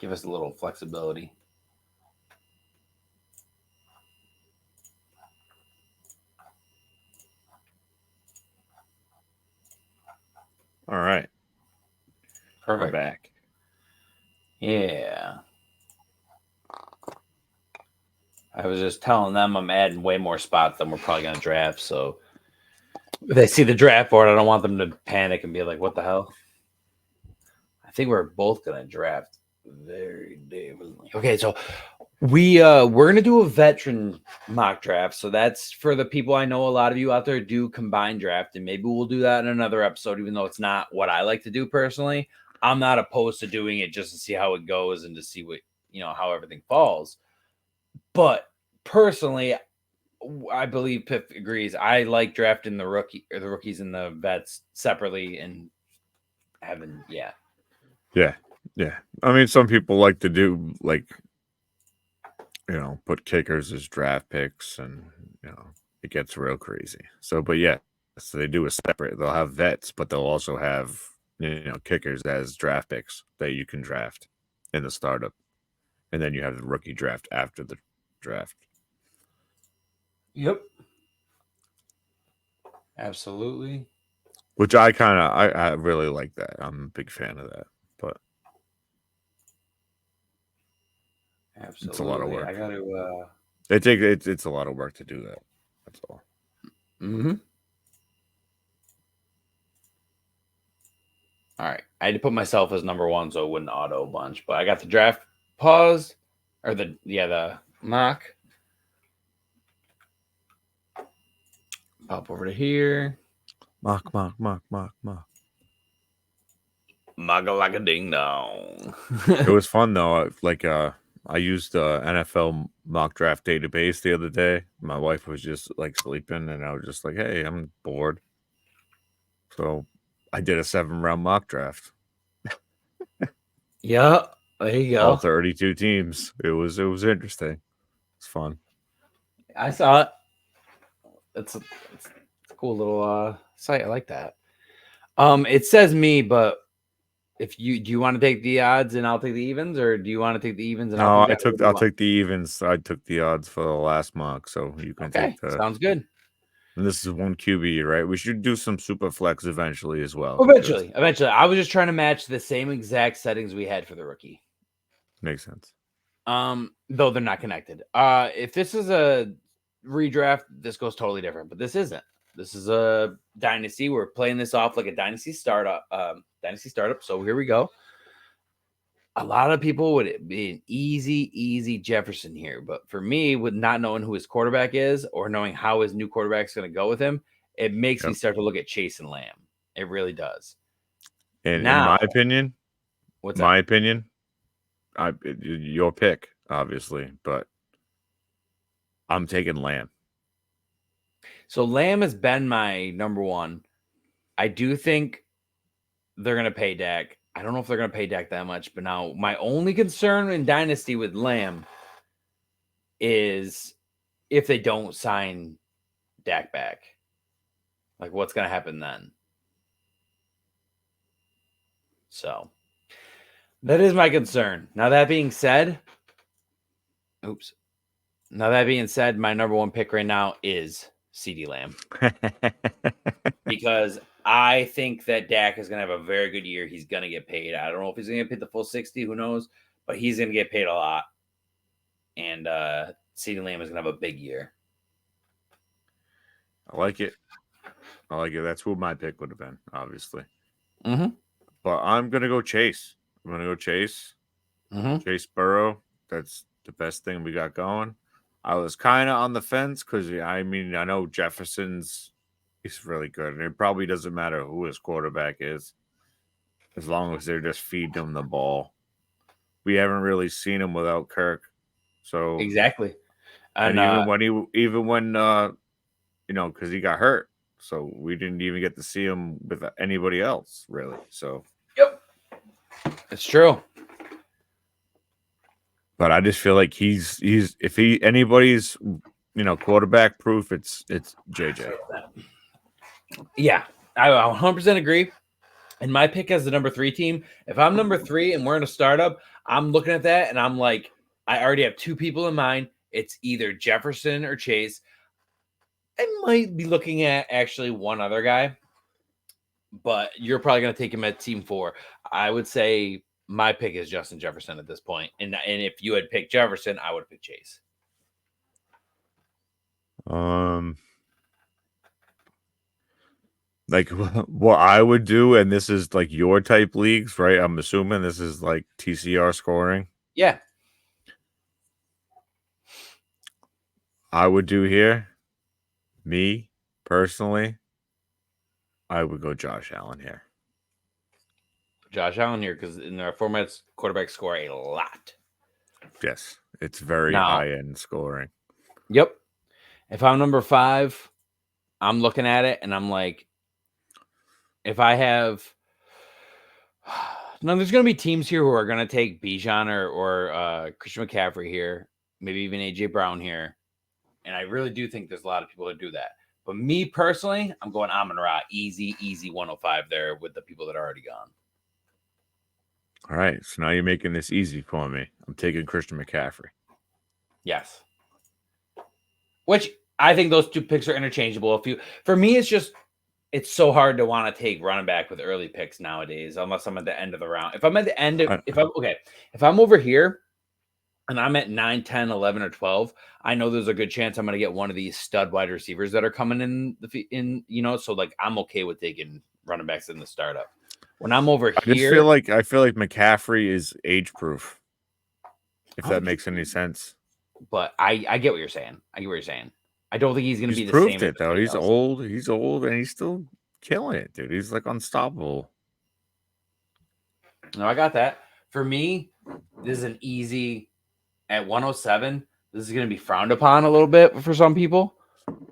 Give us a little flexibility. All right, perfect. We're back. Yeah. I was just telling them I'm adding way more spots than we're probably going to draft. So if they see the draft board, I don't want them to panic and be like, what the hell? I think we're both going to draft very differently. Okay, so We're gonna do a veteran mock draft, so that's for the people I know. A lot of you out there do combined draft, and maybe we'll do that in another episode. Even though it's not what I like to do personally, I'm not opposed to doing it just to see how it goes and to see what how everything falls. But personally, I believe Piff agrees. I like drafting the rookies and the vets separately and having Yeah. I mean, some people like to do put kickers as draft picks, and it gets real crazy. So, but yeah, so they do a separate. They'll have vets, but they'll also have kickers as draft picks that you can draft in the startup, and then you have the rookie draft after the draft. Yep. Absolutely. Which I really like that. I'm a big fan of that. But absolutely, it's a lot of work. I gotta. It's a lot of work to do that. That's all. Mm-hmm. All right, I had to put myself as number one so it wouldn't auto a bunch. But I got the draft pause, or the mock. Pop over to here. Mock. Maga like a ding dong. It was fun though. I used the NFL mock draft database the other day. My wife was just sleeping, and I was just like, "Hey, I'm bored." So I did a 7-round mock draft. Yeah, there you go. All 32 teams. It was interesting. It's fun. I saw it. It's a cool little site. I like that. It says me, but do you want to take the odds and I'll take the evens, or do you want to take the evens and I'll take the evens. I took the odds for the last mock, so you can take the. Sounds good. And this is one QB, right? We should do some super flex eventually as well. Eventually. I was just trying to match the same exact settings we had for the rookie. Makes sense. Though they're not connected. If this is a redraft, this goes totally different, but this isn't. This is a dynasty. We're playing this off like a dynasty startup. So here we go. A lot of people would be an easy Jefferson here, but for me, with not knowing who his quarterback is or knowing how his new quarterback is going to go with him, it makes me start to look at Chase and Lamb. It really does. And now, in my opinion, your pick, obviously, but I'm taking Lamb. So Lamb has been my number one. I do think they're going to pay Dak. I don't know if they're going to pay Dak that much, but now my only concern in Dynasty with Lamb is if they don't sign Dak back. Like, what's going to happen then? So, that is my concern. Now, that being said, my number one pick right now is CeeDee Lamb. Because I think that Dak is going to have a very good year. He's going to get paid. I don't know if he's going to get paid the full 60. Who knows? But he's going to get paid a lot. And CeeDee Lamb is going to have a big year. I like it. That's who my pick would have been, obviously. Mm-hmm. But I'm going to go Chase. Mm-hmm. Chase Burrow. That's the best thing we got going. I was kind of on the fence because, I know Jefferson's he's really good. And it probably doesn't matter who his quarterback is as long as they're just feeding him the ball. We haven't really seen him without Kirk. So exactly. And even when because he got hurt. So we didn't even get to see him with anybody else, really. So yep. It's true. But I just feel like he's if anybody's quarterback proof, it's JJ. Yeah, I 100% agree. And my pick as the number 3 team. If I'm number 3 and we're in a startup, I'm looking at that and I'm like, I already have 2 people in mind. It's either Jefferson or Chase. I might be looking at actually one other guy, but you're probably going to take him at team 4. I would say my pick is Justin Jefferson at this point. And if you had picked Jefferson, I would pick Chase. Like what I would do, and this is like your type leagues, right? I'm assuming this is like TCR scoring. Yeah. I would do here, me personally, I would go Josh Allen here. Josh Allen here, because in their formats, quarterbacks score a lot. Yes, it's very Now, high-end scoring. Yep. If I'm number 5, I'm looking at it and I'm like, if I have now, there's going to be teams here who are going to take Bijan or Christian McCaffrey here, maybe even AJ Brown here, and I really do think there's a lot of people that do that. But me personally, I'm going Amon-Ra, easy 105 there with the people that are already gone. All right, so now you're making this easy for me. I'm taking Christian McCaffrey. Yes. Which I think those 2 picks are interchangeable. For me, it's so hard to want to take running back with early picks nowadays, unless I'm at the end of the round. If I'm at the end of, if I'm over here and I'm at 9, 10, 11, or 12, I know there's a good chance I'm going to get one of these stud wide receivers that are coming in, so like I'm okay with taking running backs in the startup. When I'm over here, I feel like McCaffrey is age proof. If that makes any sense. But I get what you're saying. I don't think he's going to be the proved same. It though. He's old, and he's still killing it, dude. He's like unstoppable. No, I got that. For me, this is an easy at 107. This is going to be frowned upon a little bit for some people,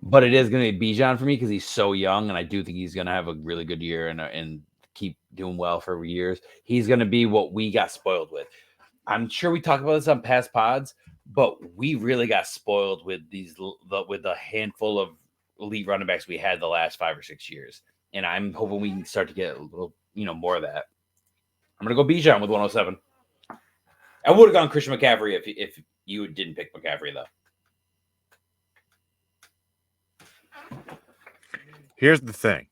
but it is going to be Bijan for me because he's so young, and I do think he's going to have a really good year and keep doing well for years. He's going to be what we got spoiled with. I'm sure we talked about this on past pods, but we really got spoiled with the handful of elite running backs we had the last 5 or 6 years, and I'm hoping we can start to get a little, more of that. I'm gonna go Bijan with 107. I would have gone Christian McCaffrey if you didn't pick McCaffrey though. Here's the thing: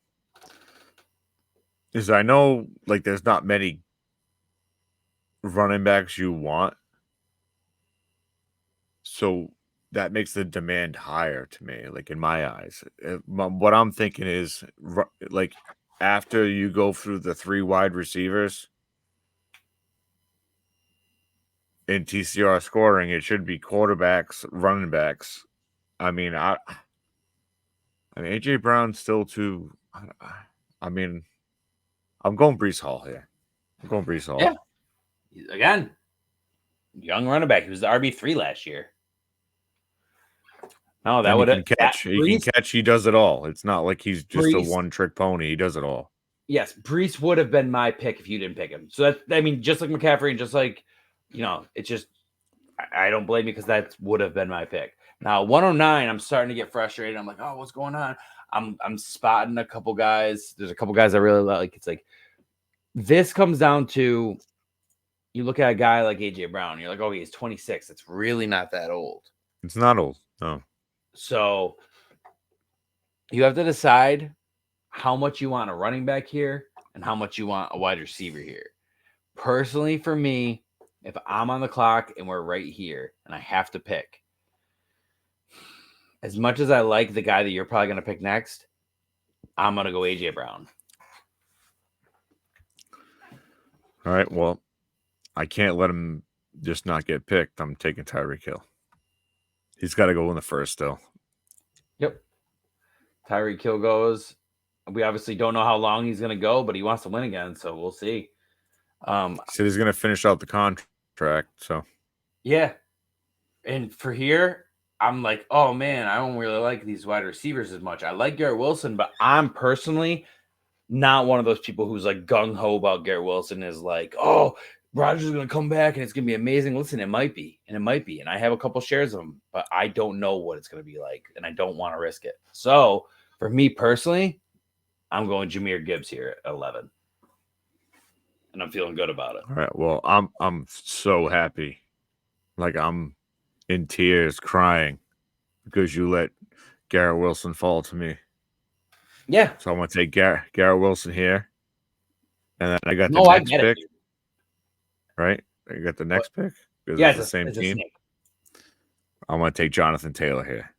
is I know like there's not many running backs you want. So that makes the demand higher to me, like in my eyes. What I'm thinking is like after you go through the 3 wide receivers in TCR scoring, it should be quarterbacks, running backs. I mean, AJ Brown's still too. I mean, I'm going Breece Hall here. Yeah. Again, young running back. He was the RB3 last year. No, that would have catch. He can catch. He does it all. It's not like he's just a one-trick pony. He does it all. Yes, Breece would have been my pick if you didn't pick him. So just like McCaffrey and just like, it's just I don't blame you because that would have been my pick. Now 109, I'm starting to get frustrated. I'm like, oh, what's going on? I'm spotting a couple guys. There's a couple guys I really like. It's like this comes down to you look at a guy like AJ Brown. You're like, oh, he's 26. It's really not that old. It's not old. No. So you have to decide how much you want a running back here and how much you want a wide receiver here. Personally, for me, if I'm on the clock and we're right here and I have to pick, as much as I like the guy that you're probably going to pick next, I'm going to go AJ Brown. All right. Well, I can't let him just not get picked. I'm taking Tyreek Hill. He's got to go in the first still. Yep. Tyreek Hill goes. We obviously don't know how long he's going to go, but he wants to win again, so we'll see. He said he's going to finish out the contract, so. Yeah. And for here, I'm like, oh, man, I don't really like these wide receivers as much. I like Garrett Wilson, but I'm personally not one of those people who's like gung-ho about Garrett Wilson is like, oh, Rodgers is going to come back and it's going to be amazing. Listen, it might be. And I have a couple shares of them, but I don't know what it's going to be like, and I don't want to risk it. So for me personally, I'm going Jahmyr Gibbs here at 11. And I'm feeling good about it. All right. Well, I'm so happy. Like I'm in tears crying because you let Garrett Wilson fall to me. Yeah. So I'm going to take Garrett Wilson here. And then I got the next pick. Right? You got the next pick? Yeah, it's the same team. I'm going to take Jonathan Taylor here.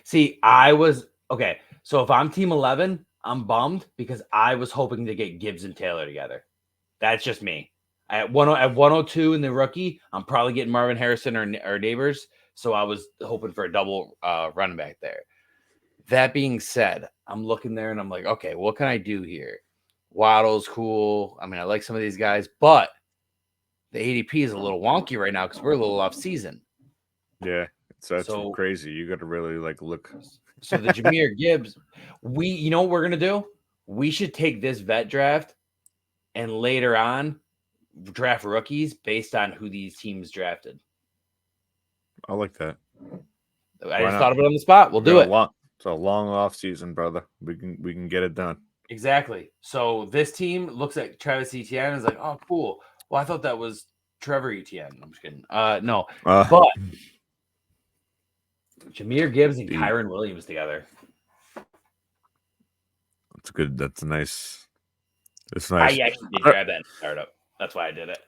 See, okay. So if I'm team 11, I'm bummed because I was hoping to get Gibbs and Taylor together. That's just me. At 102 in the rookie, I'm probably getting Marvin Harrison or Neighbors. So I was hoping for a double running back there. That being said, I'm looking there and I'm like, okay, what can I do here? Waddle's cool. I mean, I like some of these guys, but the ADP is a little wonky right now because we're a little off season. Yeah, that's So crazy. You got to really look. So the Jahmyr Gibbs, you know what we're gonna do? We should take this vet draft and later on draft rookies based on who these teams drafted. I like that. I just thought of it on the spot. We'll do it. It's a long off season, brother. We can get it done. Exactly. So this team looks at Travis Etienne and is like, oh, cool. Well, I thought that was Trevor Etienne. I'm just kidding. No, but Jahmyr Gibbs and Kyron Williams together. That's good. That's nice. It's nice. I actually did grab that startup. That's why I did it.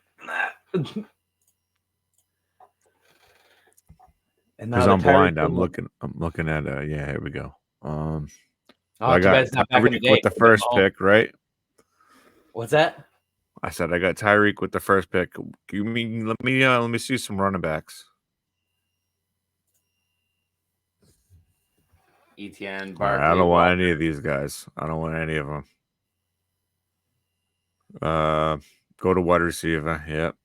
Because I'm blind. I'm looking at yeah, here we go. I got Tyreek with the first pick, right? What's that? I said I got Tyreek with the first pick. You mean let me see some running backs. Etienne, Barkley. I don't want any of these guys. I don't want any of them. Go to wide receiver. Yep.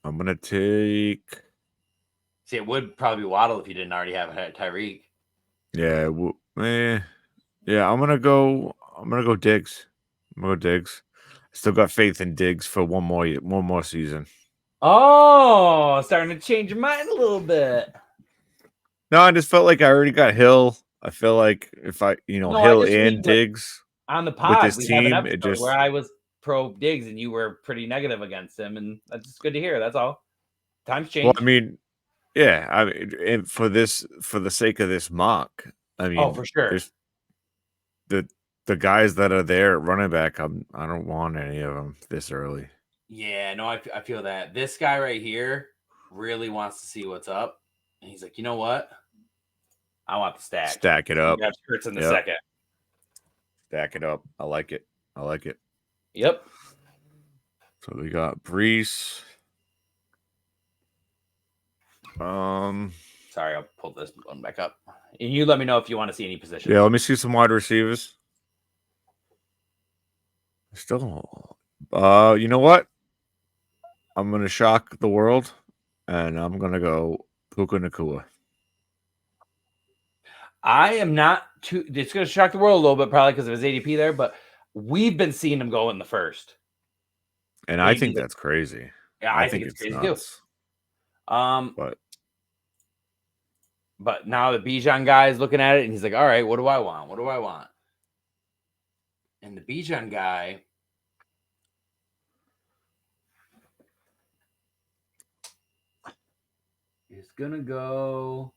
I'm gonna take. See, it would probably be Waddle if you didn't already have Tyreek. Yeah. Yeah. I'm gonna go Diggs. I'm gonna go Diggs. Still got faith in Diggs for one more season. Oh, starting to change your mind a little bit. No, I just felt like I already got Hill. I feel like if Hill and Diggs on the pod with this team, it just where I was pro Diggs and you were pretty negative against him, and that's just good to hear. That's all. Times change. Well, I mean, yeah, I mean, for the sake of this mock, I mean, for sure. The guys that are there at running back, I don't want any of them this early. Yeah, no, I feel that. This guy right here really wants to see what's up. And he's like, you know what? I want the stack. Stack it up. You have skirts in the second. Stack it up. I like it. Yep. So we got Brees. Sorry, I'll pull this one back up. And you let me know if you want to see any positions. Yeah, let me see some wide receivers. Still, you know what? I'm gonna shock the world, and I'm gonna go Puka Nacua. I am not too. It's gonna shock the world a little bit, probably because of his ADP there. But we've been seeing him go in the first, and I think that's crazy. Yeah, I think it's crazy nuts. Too. But now the Bijan guy is looking at it, and he's like, "All right, what do I want? What do I want?" And the Bijan guy. Is gonna go.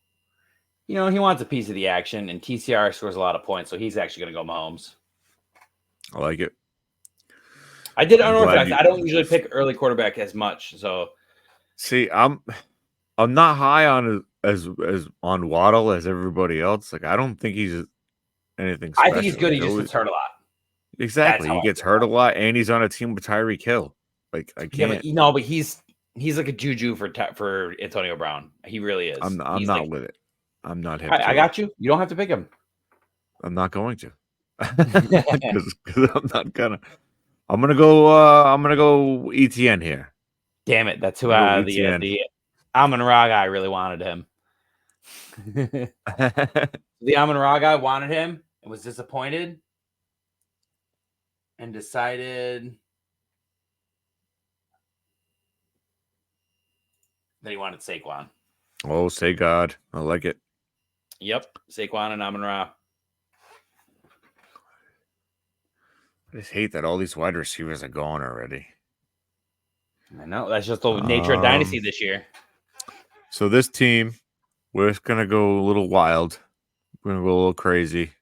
He wants a piece of the action, and TCR scores a lot of points, so he's actually gonna go Mahomes. I like it. I don't usually pick early quarterback as much, so. See, I'm not high on as on Waddle as everybody else. Like, I don't think he's anything special. I think he's good. He just gets hurt a lot. Exactly, he gets hurt a lot, and he's on a team with Tyreek Hill. Like, I can't. Yeah, but he's like a juju for Antonio Brown. He really is. I'm not with it. I'm not hip. I got you. You don't have to pick him. I'm not going to. Because I'm not gonna. I'm gonna go ETN here. Damn it! That's who the Amon-Ra guy really wanted him. The Amon-Ra guy wanted him and was disappointed, and decided that he wanted Saquon. Oh, say God. I like it. Yep. Saquon and Amon-Ra. I just hate that all these wide receivers are gone already. I know. That's just the nature of Dynasty this year. So this team, we're just going to go a little wild. We're going to go a little crazy.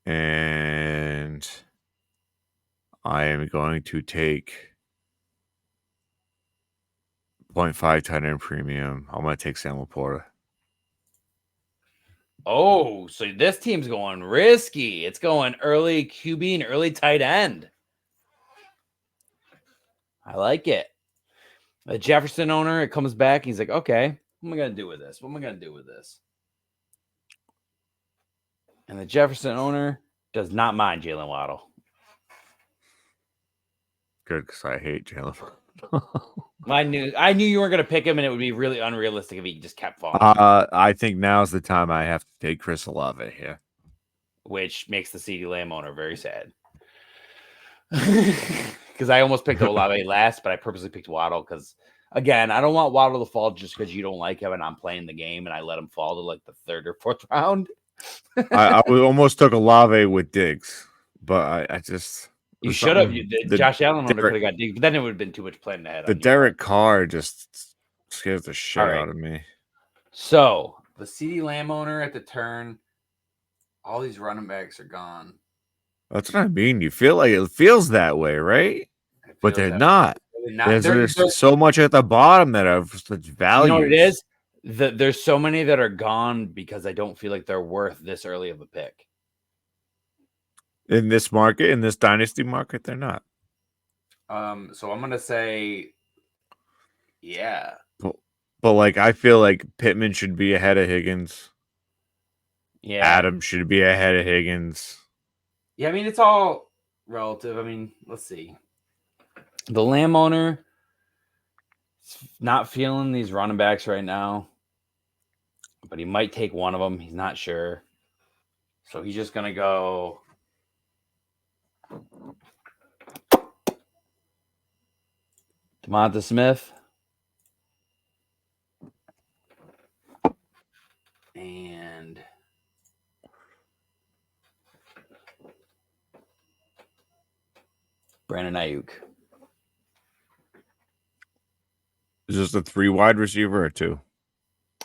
And I am going to take 0.5 tight end premium. I'm going to take Sam Laporta. Oh, so this team's going risky. It's going early QB and early tight end. I like it. The Jefferson owner, it comes back. He's like, okay, what am I going to do with this? What am I going to do with this? And the Jefferson owner does not mind Jalen Waddle. Good, because I hate Jalen. I knew you weren't going to pick him, and it would be really unrealistic if he just kept falling. I think now's the time I have to take Chris Olave here. Which makes the CeeDee Lamb owner very sad. Because I almost picked Olave last, but I purposely picked Waddle because, again, I don't want Waddle to fall just because you don't like him and I'm playing the game and I let him fall to like the 3rd or 4th round. I almost took Olave with Diggs, but I just... You should have. Josh Allen owner could have got Diggs, but then it would have been too much planning ahead. The Derek Carr just scares the shit out of me. So, the CeeDee Lamb owner at the turn, all these running backs are gone. That's what I mean. You feel like it feels that way, right? But they're not. There's so much at the bottom that have such value. You know what it is? There's so many that are gone because I don't feel like they're worth this early of a pick. In this market, in this dynasty market, they're not. So I'm gonna say, yeah. But like, I feel like Pittman should be ahead of Higgins. Yeah. Adams should be ahead of Higgins. Yeah, I mean, it's all relative. I mean, let's see. The Lamb owner is not feeling these running backs right now, but he might take one of them. He's not sure. So he's just going to go DeMonta Smith and Brandon Ayuk. Is this a 3 wide receiver or 2?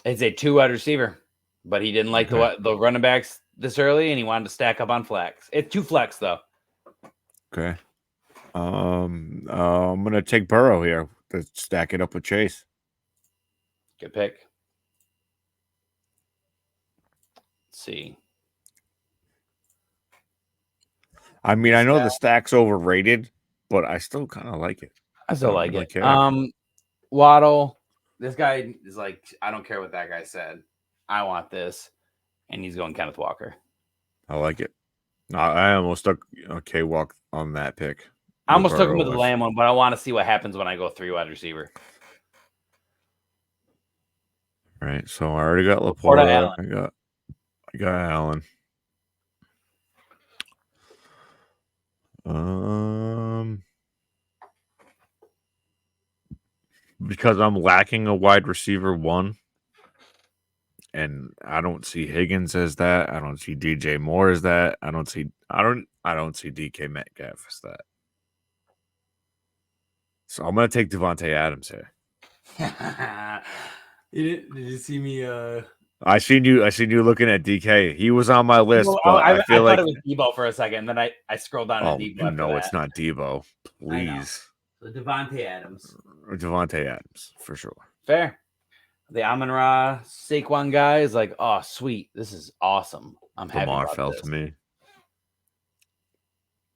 It's a 2 wide receiver, but he didn't like the running backs this early, and he wanted to stack up on flex. It's 2 flex though. Okay. I'm gonna take Burrow here to stack it up with Chase. Good pick. Let's see. I mean, I know the stack's overrated, but I still kind of like it. I still like it. Waddle, this guy is like, I don't care what that guy said. I want this. And he's going Kenneth Walker. I like it. I almost took a K-Walk on that pick. I almost took him with the Lamb one, but I want to see what happens when I go 3 wide receiver. All right, so I already got Laporta. I got Allen. Because I'm lacking a wide receiver 1, and I don't see Higgins as that. I don't see DJ Moore as that. I don't see DK Metcalf as that. So I'm gonna take Devontae Adams here. Did you see me? I seen you looking at DK. He was on my list, but I feel like it was Debo for a second. And then I scrolled down to Debo. No, it's not Debo. Please. So Devontae Adams. Devontae Adams for sure. Fair. The Amon-Ra Saquon guy is like, oh sweet, this is awesome. I'm happy. Lamar fell to me.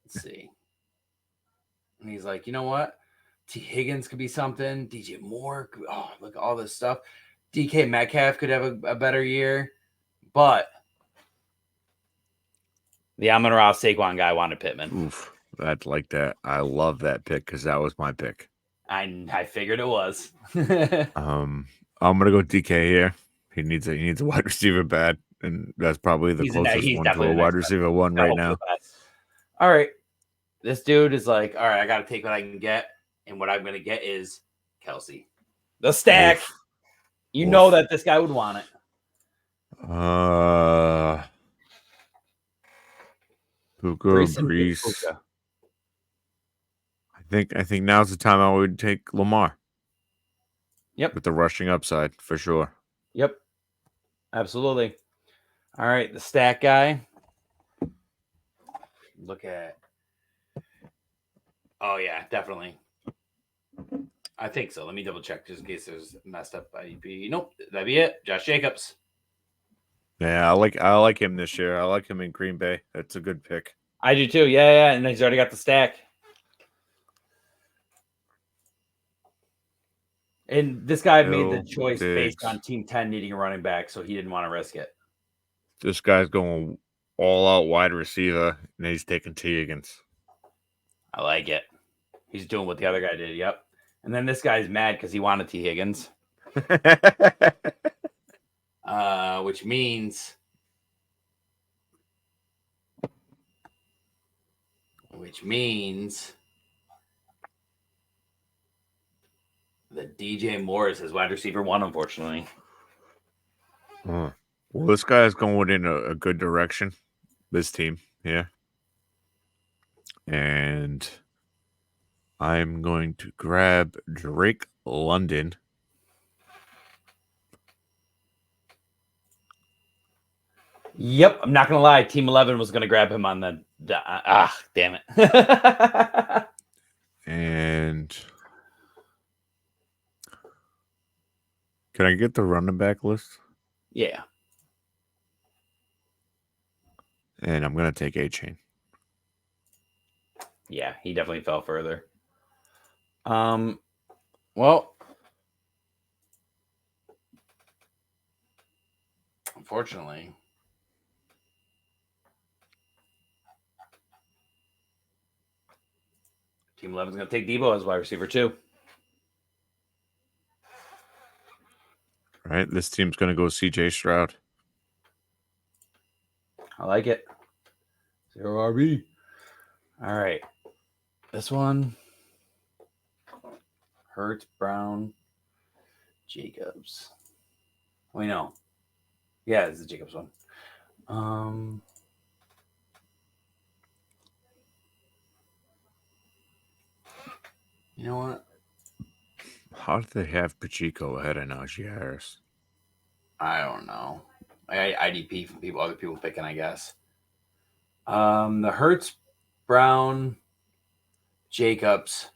Let's see. And he's like, you know what? T. Higgins could be something. DJ Moore. Look at all this stuff. DK Metcalf could have a better year. But the Amon-Ra Saquon guy wanted Pittman. Oof. I'd like that. I love that pick because that was my pick. I figured it was. I'm gonna go DK here. He needs a wide receiver bad, and that's probably the closest one to a wide receiver 1 right now. All right. This dude is like, all right, I got to take what I can get. And what I'm going to get is Kelsey. The stack. Oof. You know that this guy would want it. Puka, Brees. I think now's the time I would take Lamar. Yep. With the rushing upside, for sure. Yep. Absolutely. All right, the stack guy. Look at. Oh, yeah, definitely. I think so. Let me double check just in case there's messed up IDP. Nope, that'd be it. Josh Jacobs. Yeah, I like him this year. I like him in Green Bay. That's a good pick. I do too. Yeah, and he's already got the stack. And this guy made the Bill choice based Diggs. on Team 10 needing a running back, so he didn't want to risk it. This guy's going all out wide receiver, and he's taking T Higgins. I like it. He's doing what the other guy did. Yep. And then this guy's mad because he wanted T Higgins, which means that DJ Moore is his wide receiver 1, unfortunately. Well, this guy's going in a good direction. This team, yeah. And I'm going to grab Drake London. Yep, I'm not gonna lie. Team 11 was gonna grab him on the damn it. And can I get the running back list? Yeah. And I'm gonna take A-Chain. Yeah, he definitely fell further. Well, unfortunately, Team 11 is going to take Debo as wide receiver 2. All right, this team's gonna go CJ Stroud. I like it. 0 RB. All right. This one. Hurts, Brown, Jacobs. We know. Yeah, this is the Jacobs one. You know what? How did they have Pacheco ahead of Najee Harris? I don't know. IDP from other people picking, I guess. The Hurts, Brown, Jacobs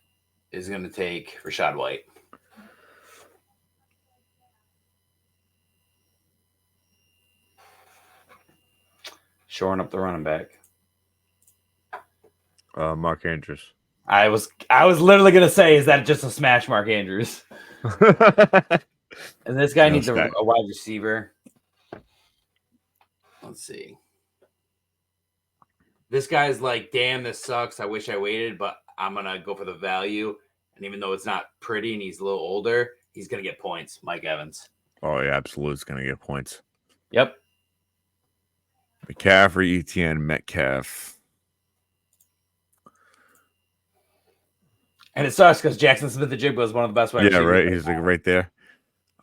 is going to take Rachaad White. Shoring up the running back. Mark Andrews. I was literally going to say, is that just a smash, Mark Andrews? And this guy needs a wide receiver. Let's see. This guy's like, damn, this sucks. I wish I waited, but I'm going to go for the value. And even though it's not pretty and he's a little older, he's going to get points. Mike Evans. Oh, yeah, absolutely. It's going to get points. Yep. McCaffrey, Etienne, Metcalf. And it sucks because Jackson Smith-Njigba is one of the best wide receivers. Yeah, right. He's like right there.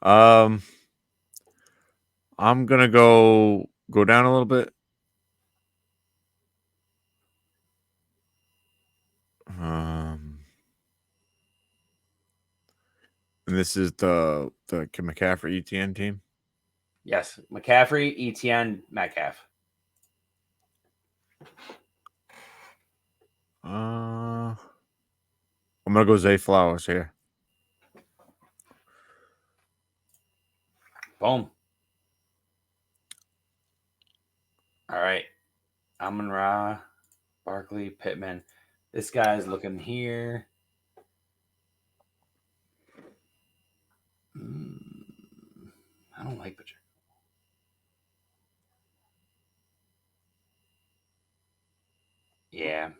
I'm gonna go down a little bit. And this is the McCaffrey Etienne team. Yes, McCaffrey, Etienne, Metcalf. I'm gonna go Zay Flowers here. Boom. All right. Amon-Ra, Barkley, Pittman. This guy's looking here. I don't like Pacheco. Yeah.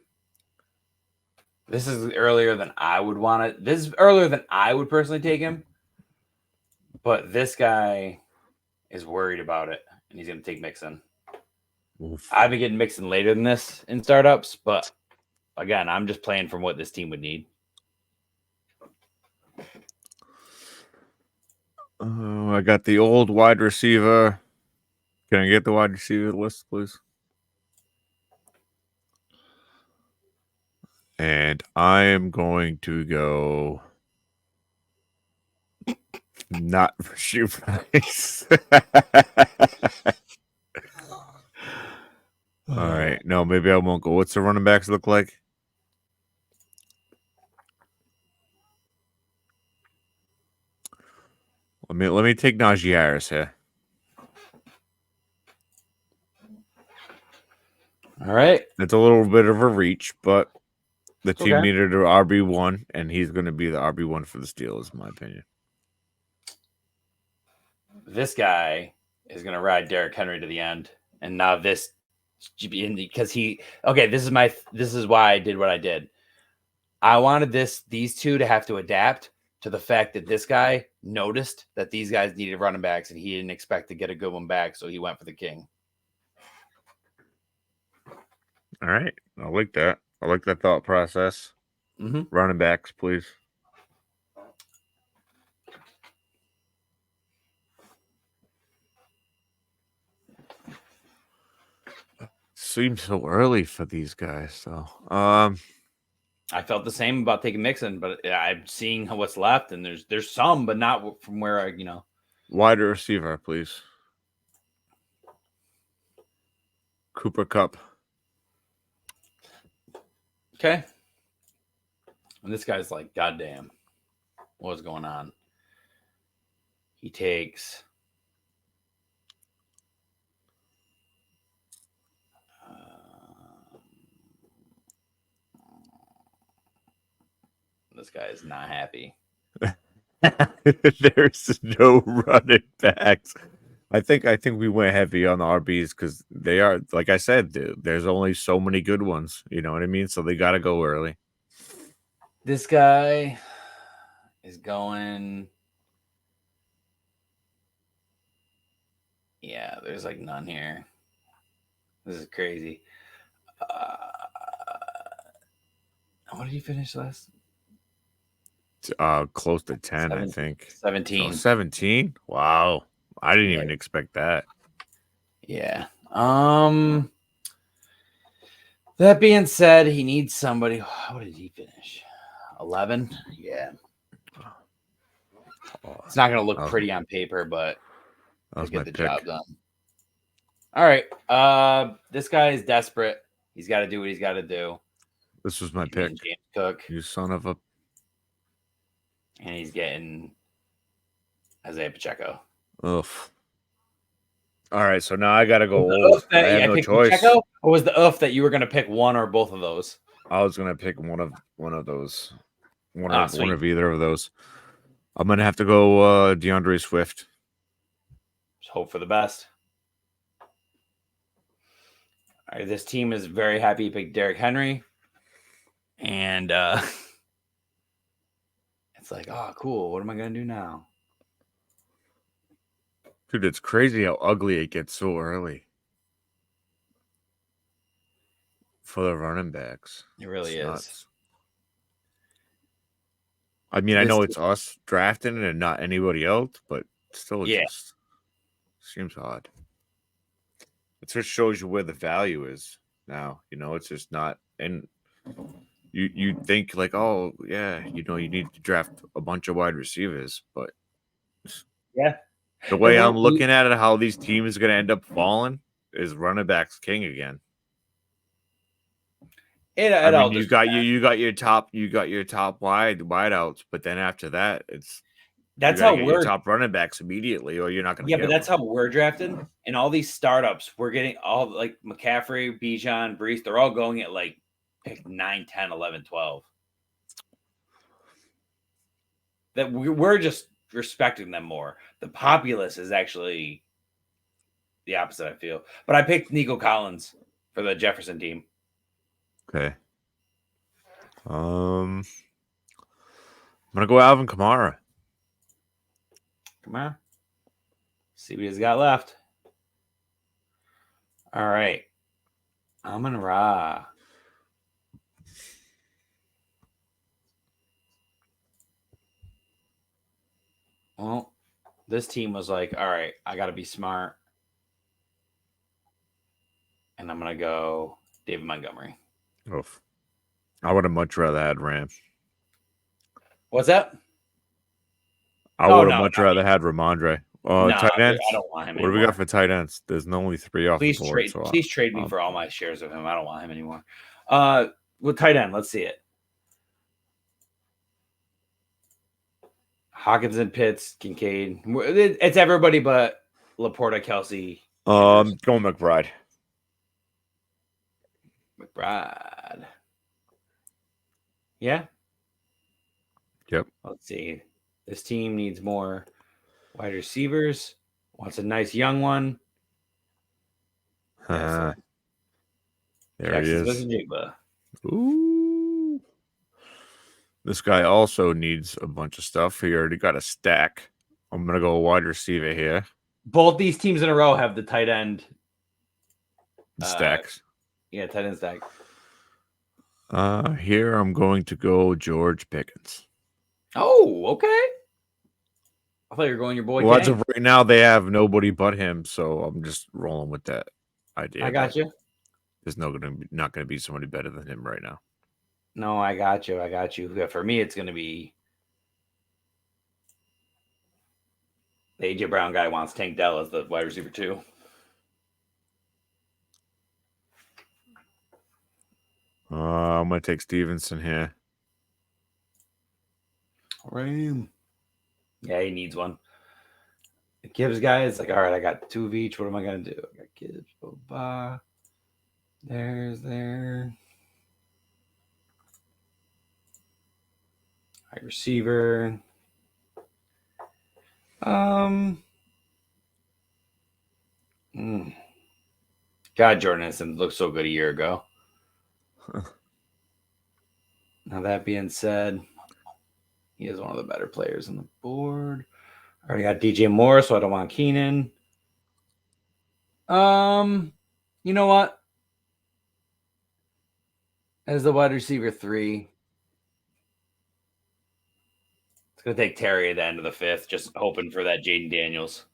This is earlier than I would want it. This is earlier than I would personally take him. But this guy is worried about it, and he's going to take Mixon. Oof. I've been getting Mixon later than this in startups, but again, I'm just playing from what this team would need. I got the old wide receiver. Can I get the wide receiver list, please? And I am going to go not for shoe price. All right. No, maybe I won't go. What's the running backs look like? Let me take Najee Harris here. All right. It's a little bit of a reach, but the team Okay. needed an RB1, and he's going to be the RB1 for the Steelers, in my opinion. this guy is going to ride Derrick Henry to the end. And now this, because this is why I did what I did. I wanted these two to have to adapt to the fact that this guy noticed that these guys needed running backs and he didn't expect to get a good one back. So he went for the king. All right. I like that. I like that thought process. Mm-hmm. Running backs, please. Seems so early for these guys, though. I felt the same about taking Mixon, but I'm seeing what's left, and there's some, but not from where I. Wide receiver, please. Cooper Kupp. Okay. And this guy's like, goddamn, what's going on? He takes. This guy is not happy. There's no running backs. I think we went heavy on the RBs because they are, like I said, there's only so many good ones. You know what I mean? So they got to go early. This guy is going. Yeah, there's like none here. This is crazy. What did he finish last? Close to 10, I think. 17. 17? Wow. I didn't even expect that. Yeah. That being said, he needs somebody. What did he finish? 11? Yeah. It's not going to look pretty on paper, but to get the job done. All right. This guy is desperate. He's got to do what he's got to do. This was my pick. James Cook. You son of a. And he's getting Isaiah Pacheco. Oof. All right, so now I got to go old. I have no choice. Pacheco, or was the oof that you were going to pick one or both of those? I was going to pick one of those. One of either of those. I'm going to have to go DeAndre Swift. Just hope for the best. All right, this team is very happy to pick Derrick Henry. And it's like, oh, cool. What am I going to do now? Dude, it's crazy how ugly it gets so early for the running backs. It really is. Nuts. I mean, I know it's us drafting and not anybody else, but still just seems odd. It just shows you where the value is now. You know, it's just not. And you think like, oh, yeah, you need to draft a bunch of wide receivers, but yeah. The way I'm looking at it, how these teams are going to end up falling is running backs king again. You got your top wideouts, but then after that, that's how we're your top running backs immediately, or you're not going to. Yeah, but that's how we're drafted. And all these startups, we're getting all like McCaffrey, Bijan, Brees. They're all going at like pick 9, 10, 11, 12. That we're just respecting them more. The populace is actually the opposite, I feel. But I picked Nico Collins for the Jefferson team. Okay. I'm gonna go Alvin Kamara. Kamara. See what he's got left. All right. Amon-Ra. Well, this team was like, all right, I got to be smart. And I'm going to go David Montgomery. Oof. I would have much rather had Rams. What's that? I would have much rather had Ramondre. Tight ends? I don't want him anymore. What do we got for tight ends? There's only 3 off the board. Please trade me for all my shares of him. I don't want him anymore. With tight end, let's see it. Hawkins and Pitts, Kincaid. It's everybody but Laporta, Kelsey. Going McBride. McBride. Yeah. Yep. Let's see. This team needs more wide receivers. Wants a nice young one. There Jackson he is. Smith-Njigba. Ooh. This guy also needs a bunch of stuff. He already got a stack. I'm going to go wide receiver here. Both these teams in a row have the tight end Stacks. Yeah, tight end stack. Here I'm going to go George Pickens. Oh, okay. I thought you were going your boy. Well, as of right now, they have nobody but him, so I'm just rolling with that idea. I got you. There's not going to be somebody better than him right now. No, I got you. Yeah, for me, it's going to be the AJ Brown guy wants Tank Dell as the wide receiver too. I'm going to take Stevenson here. Raheem. Yeah, he needs one. The Gibbs guy is like, all right, I got 2 of each. What am I going to do? I got Gibbs. Boba. There's there. Wide receiver. God, Jordan Addison looked so good a year ago. Now, that being said, he is one of the better players on the board. I already got DJ Moore, so I don't want Keenan. You know what? As the wide receiver 3, it's going to take Terry at the end of the 5th, just hoping for that Jaden Daniels.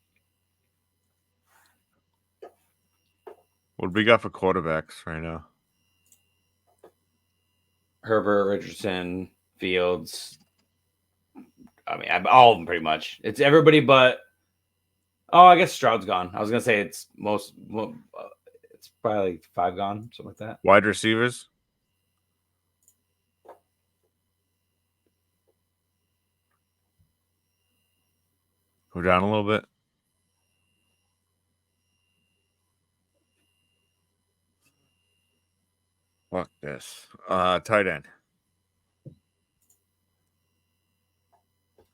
What do we got for quarterbacks right now? Herbert, Richardson, Fields. I mean, all of them pretty much. It's everybody but. Oh, I guess Stroud's gone. I was gonna say it's it's probably like 5 gone, something like that. Wide receivers. Go down a little bit. Fuck this. Tight end.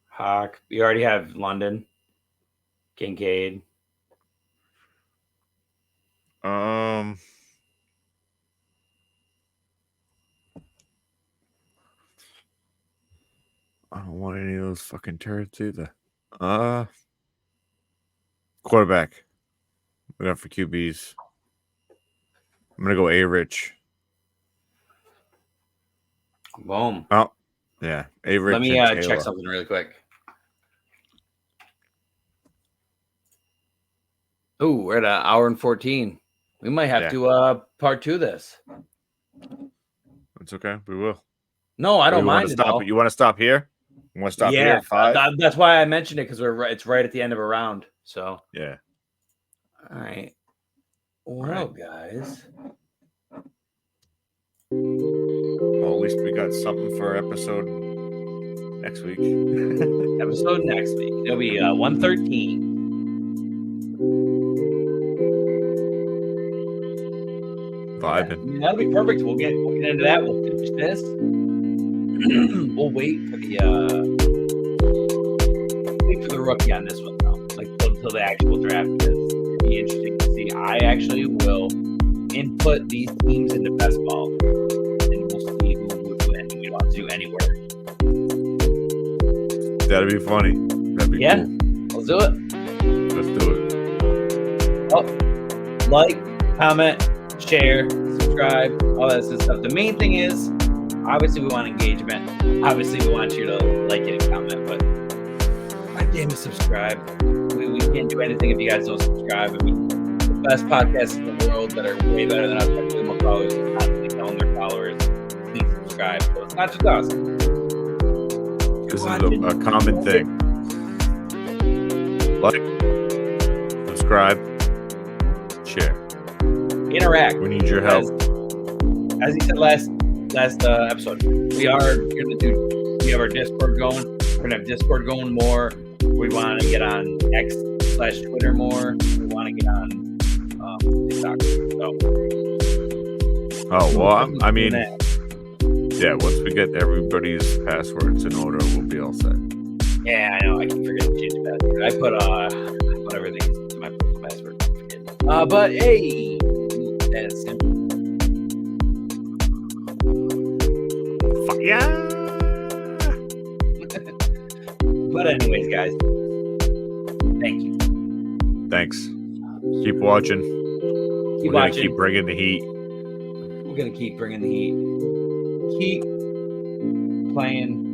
Hawk. You already have London. Kincaid. I don't want any of those fucking turrets either. Quarterback. We got for QBs. I'm gonna go A-Rich. Boom. Oh, yeah. A-Rich. Let me check something really quick. Oh, we're at an hour and 14. We might have to part 2 this. It's okay. We will. No, I don't mind it. You want to stop here? You want to stop here at 5? That's why I mentioned it, because it's right at the end of a round. So yeah. All right. Well, guys. Well, at least we got something for episode next week. Episode next week. It'll be 113. Vibing. That'll be perfect. We'll get into that. We'll finish this. We'll wait for the rookie on this one, though. Like until the actual draft, because it'd be interesting to see. I actually will input these teams into best ball, and we'll see who would win. We don't have to do anywhere. That'd be funny. That'd be cool. Let's do it. Let's do it. Oh, like, comment, share, subscribe, all that stuff. The main thing is, obviously, we want engagement. Obviously, we want you to like it and comment, but God damn it, subscribe. We can't do anything if you guys don't subscribe. I mean, the best podcasts in the world that are way better than us, have way more followers, constantly telling their followers, please subscribe. So it's not just us. This is a common thing. Like, subscribe, share. Interact. We need your help. As he said last episode, we have our Discord going. We're gonna have Discord going more. We want to get on X/Twitter more. We want to get on TikTok. Once we get everybody's passwords in order, we'll be all set. Yeah, I know. I keep forgetting to change the password. I put everything. But hey, that's simple. Yeah. But anyways, guys, thank you. Thanks. Keep watching. Keep We're gonna watching. keep bringing the heat. We're gonna keep bringing the heat. Keep playing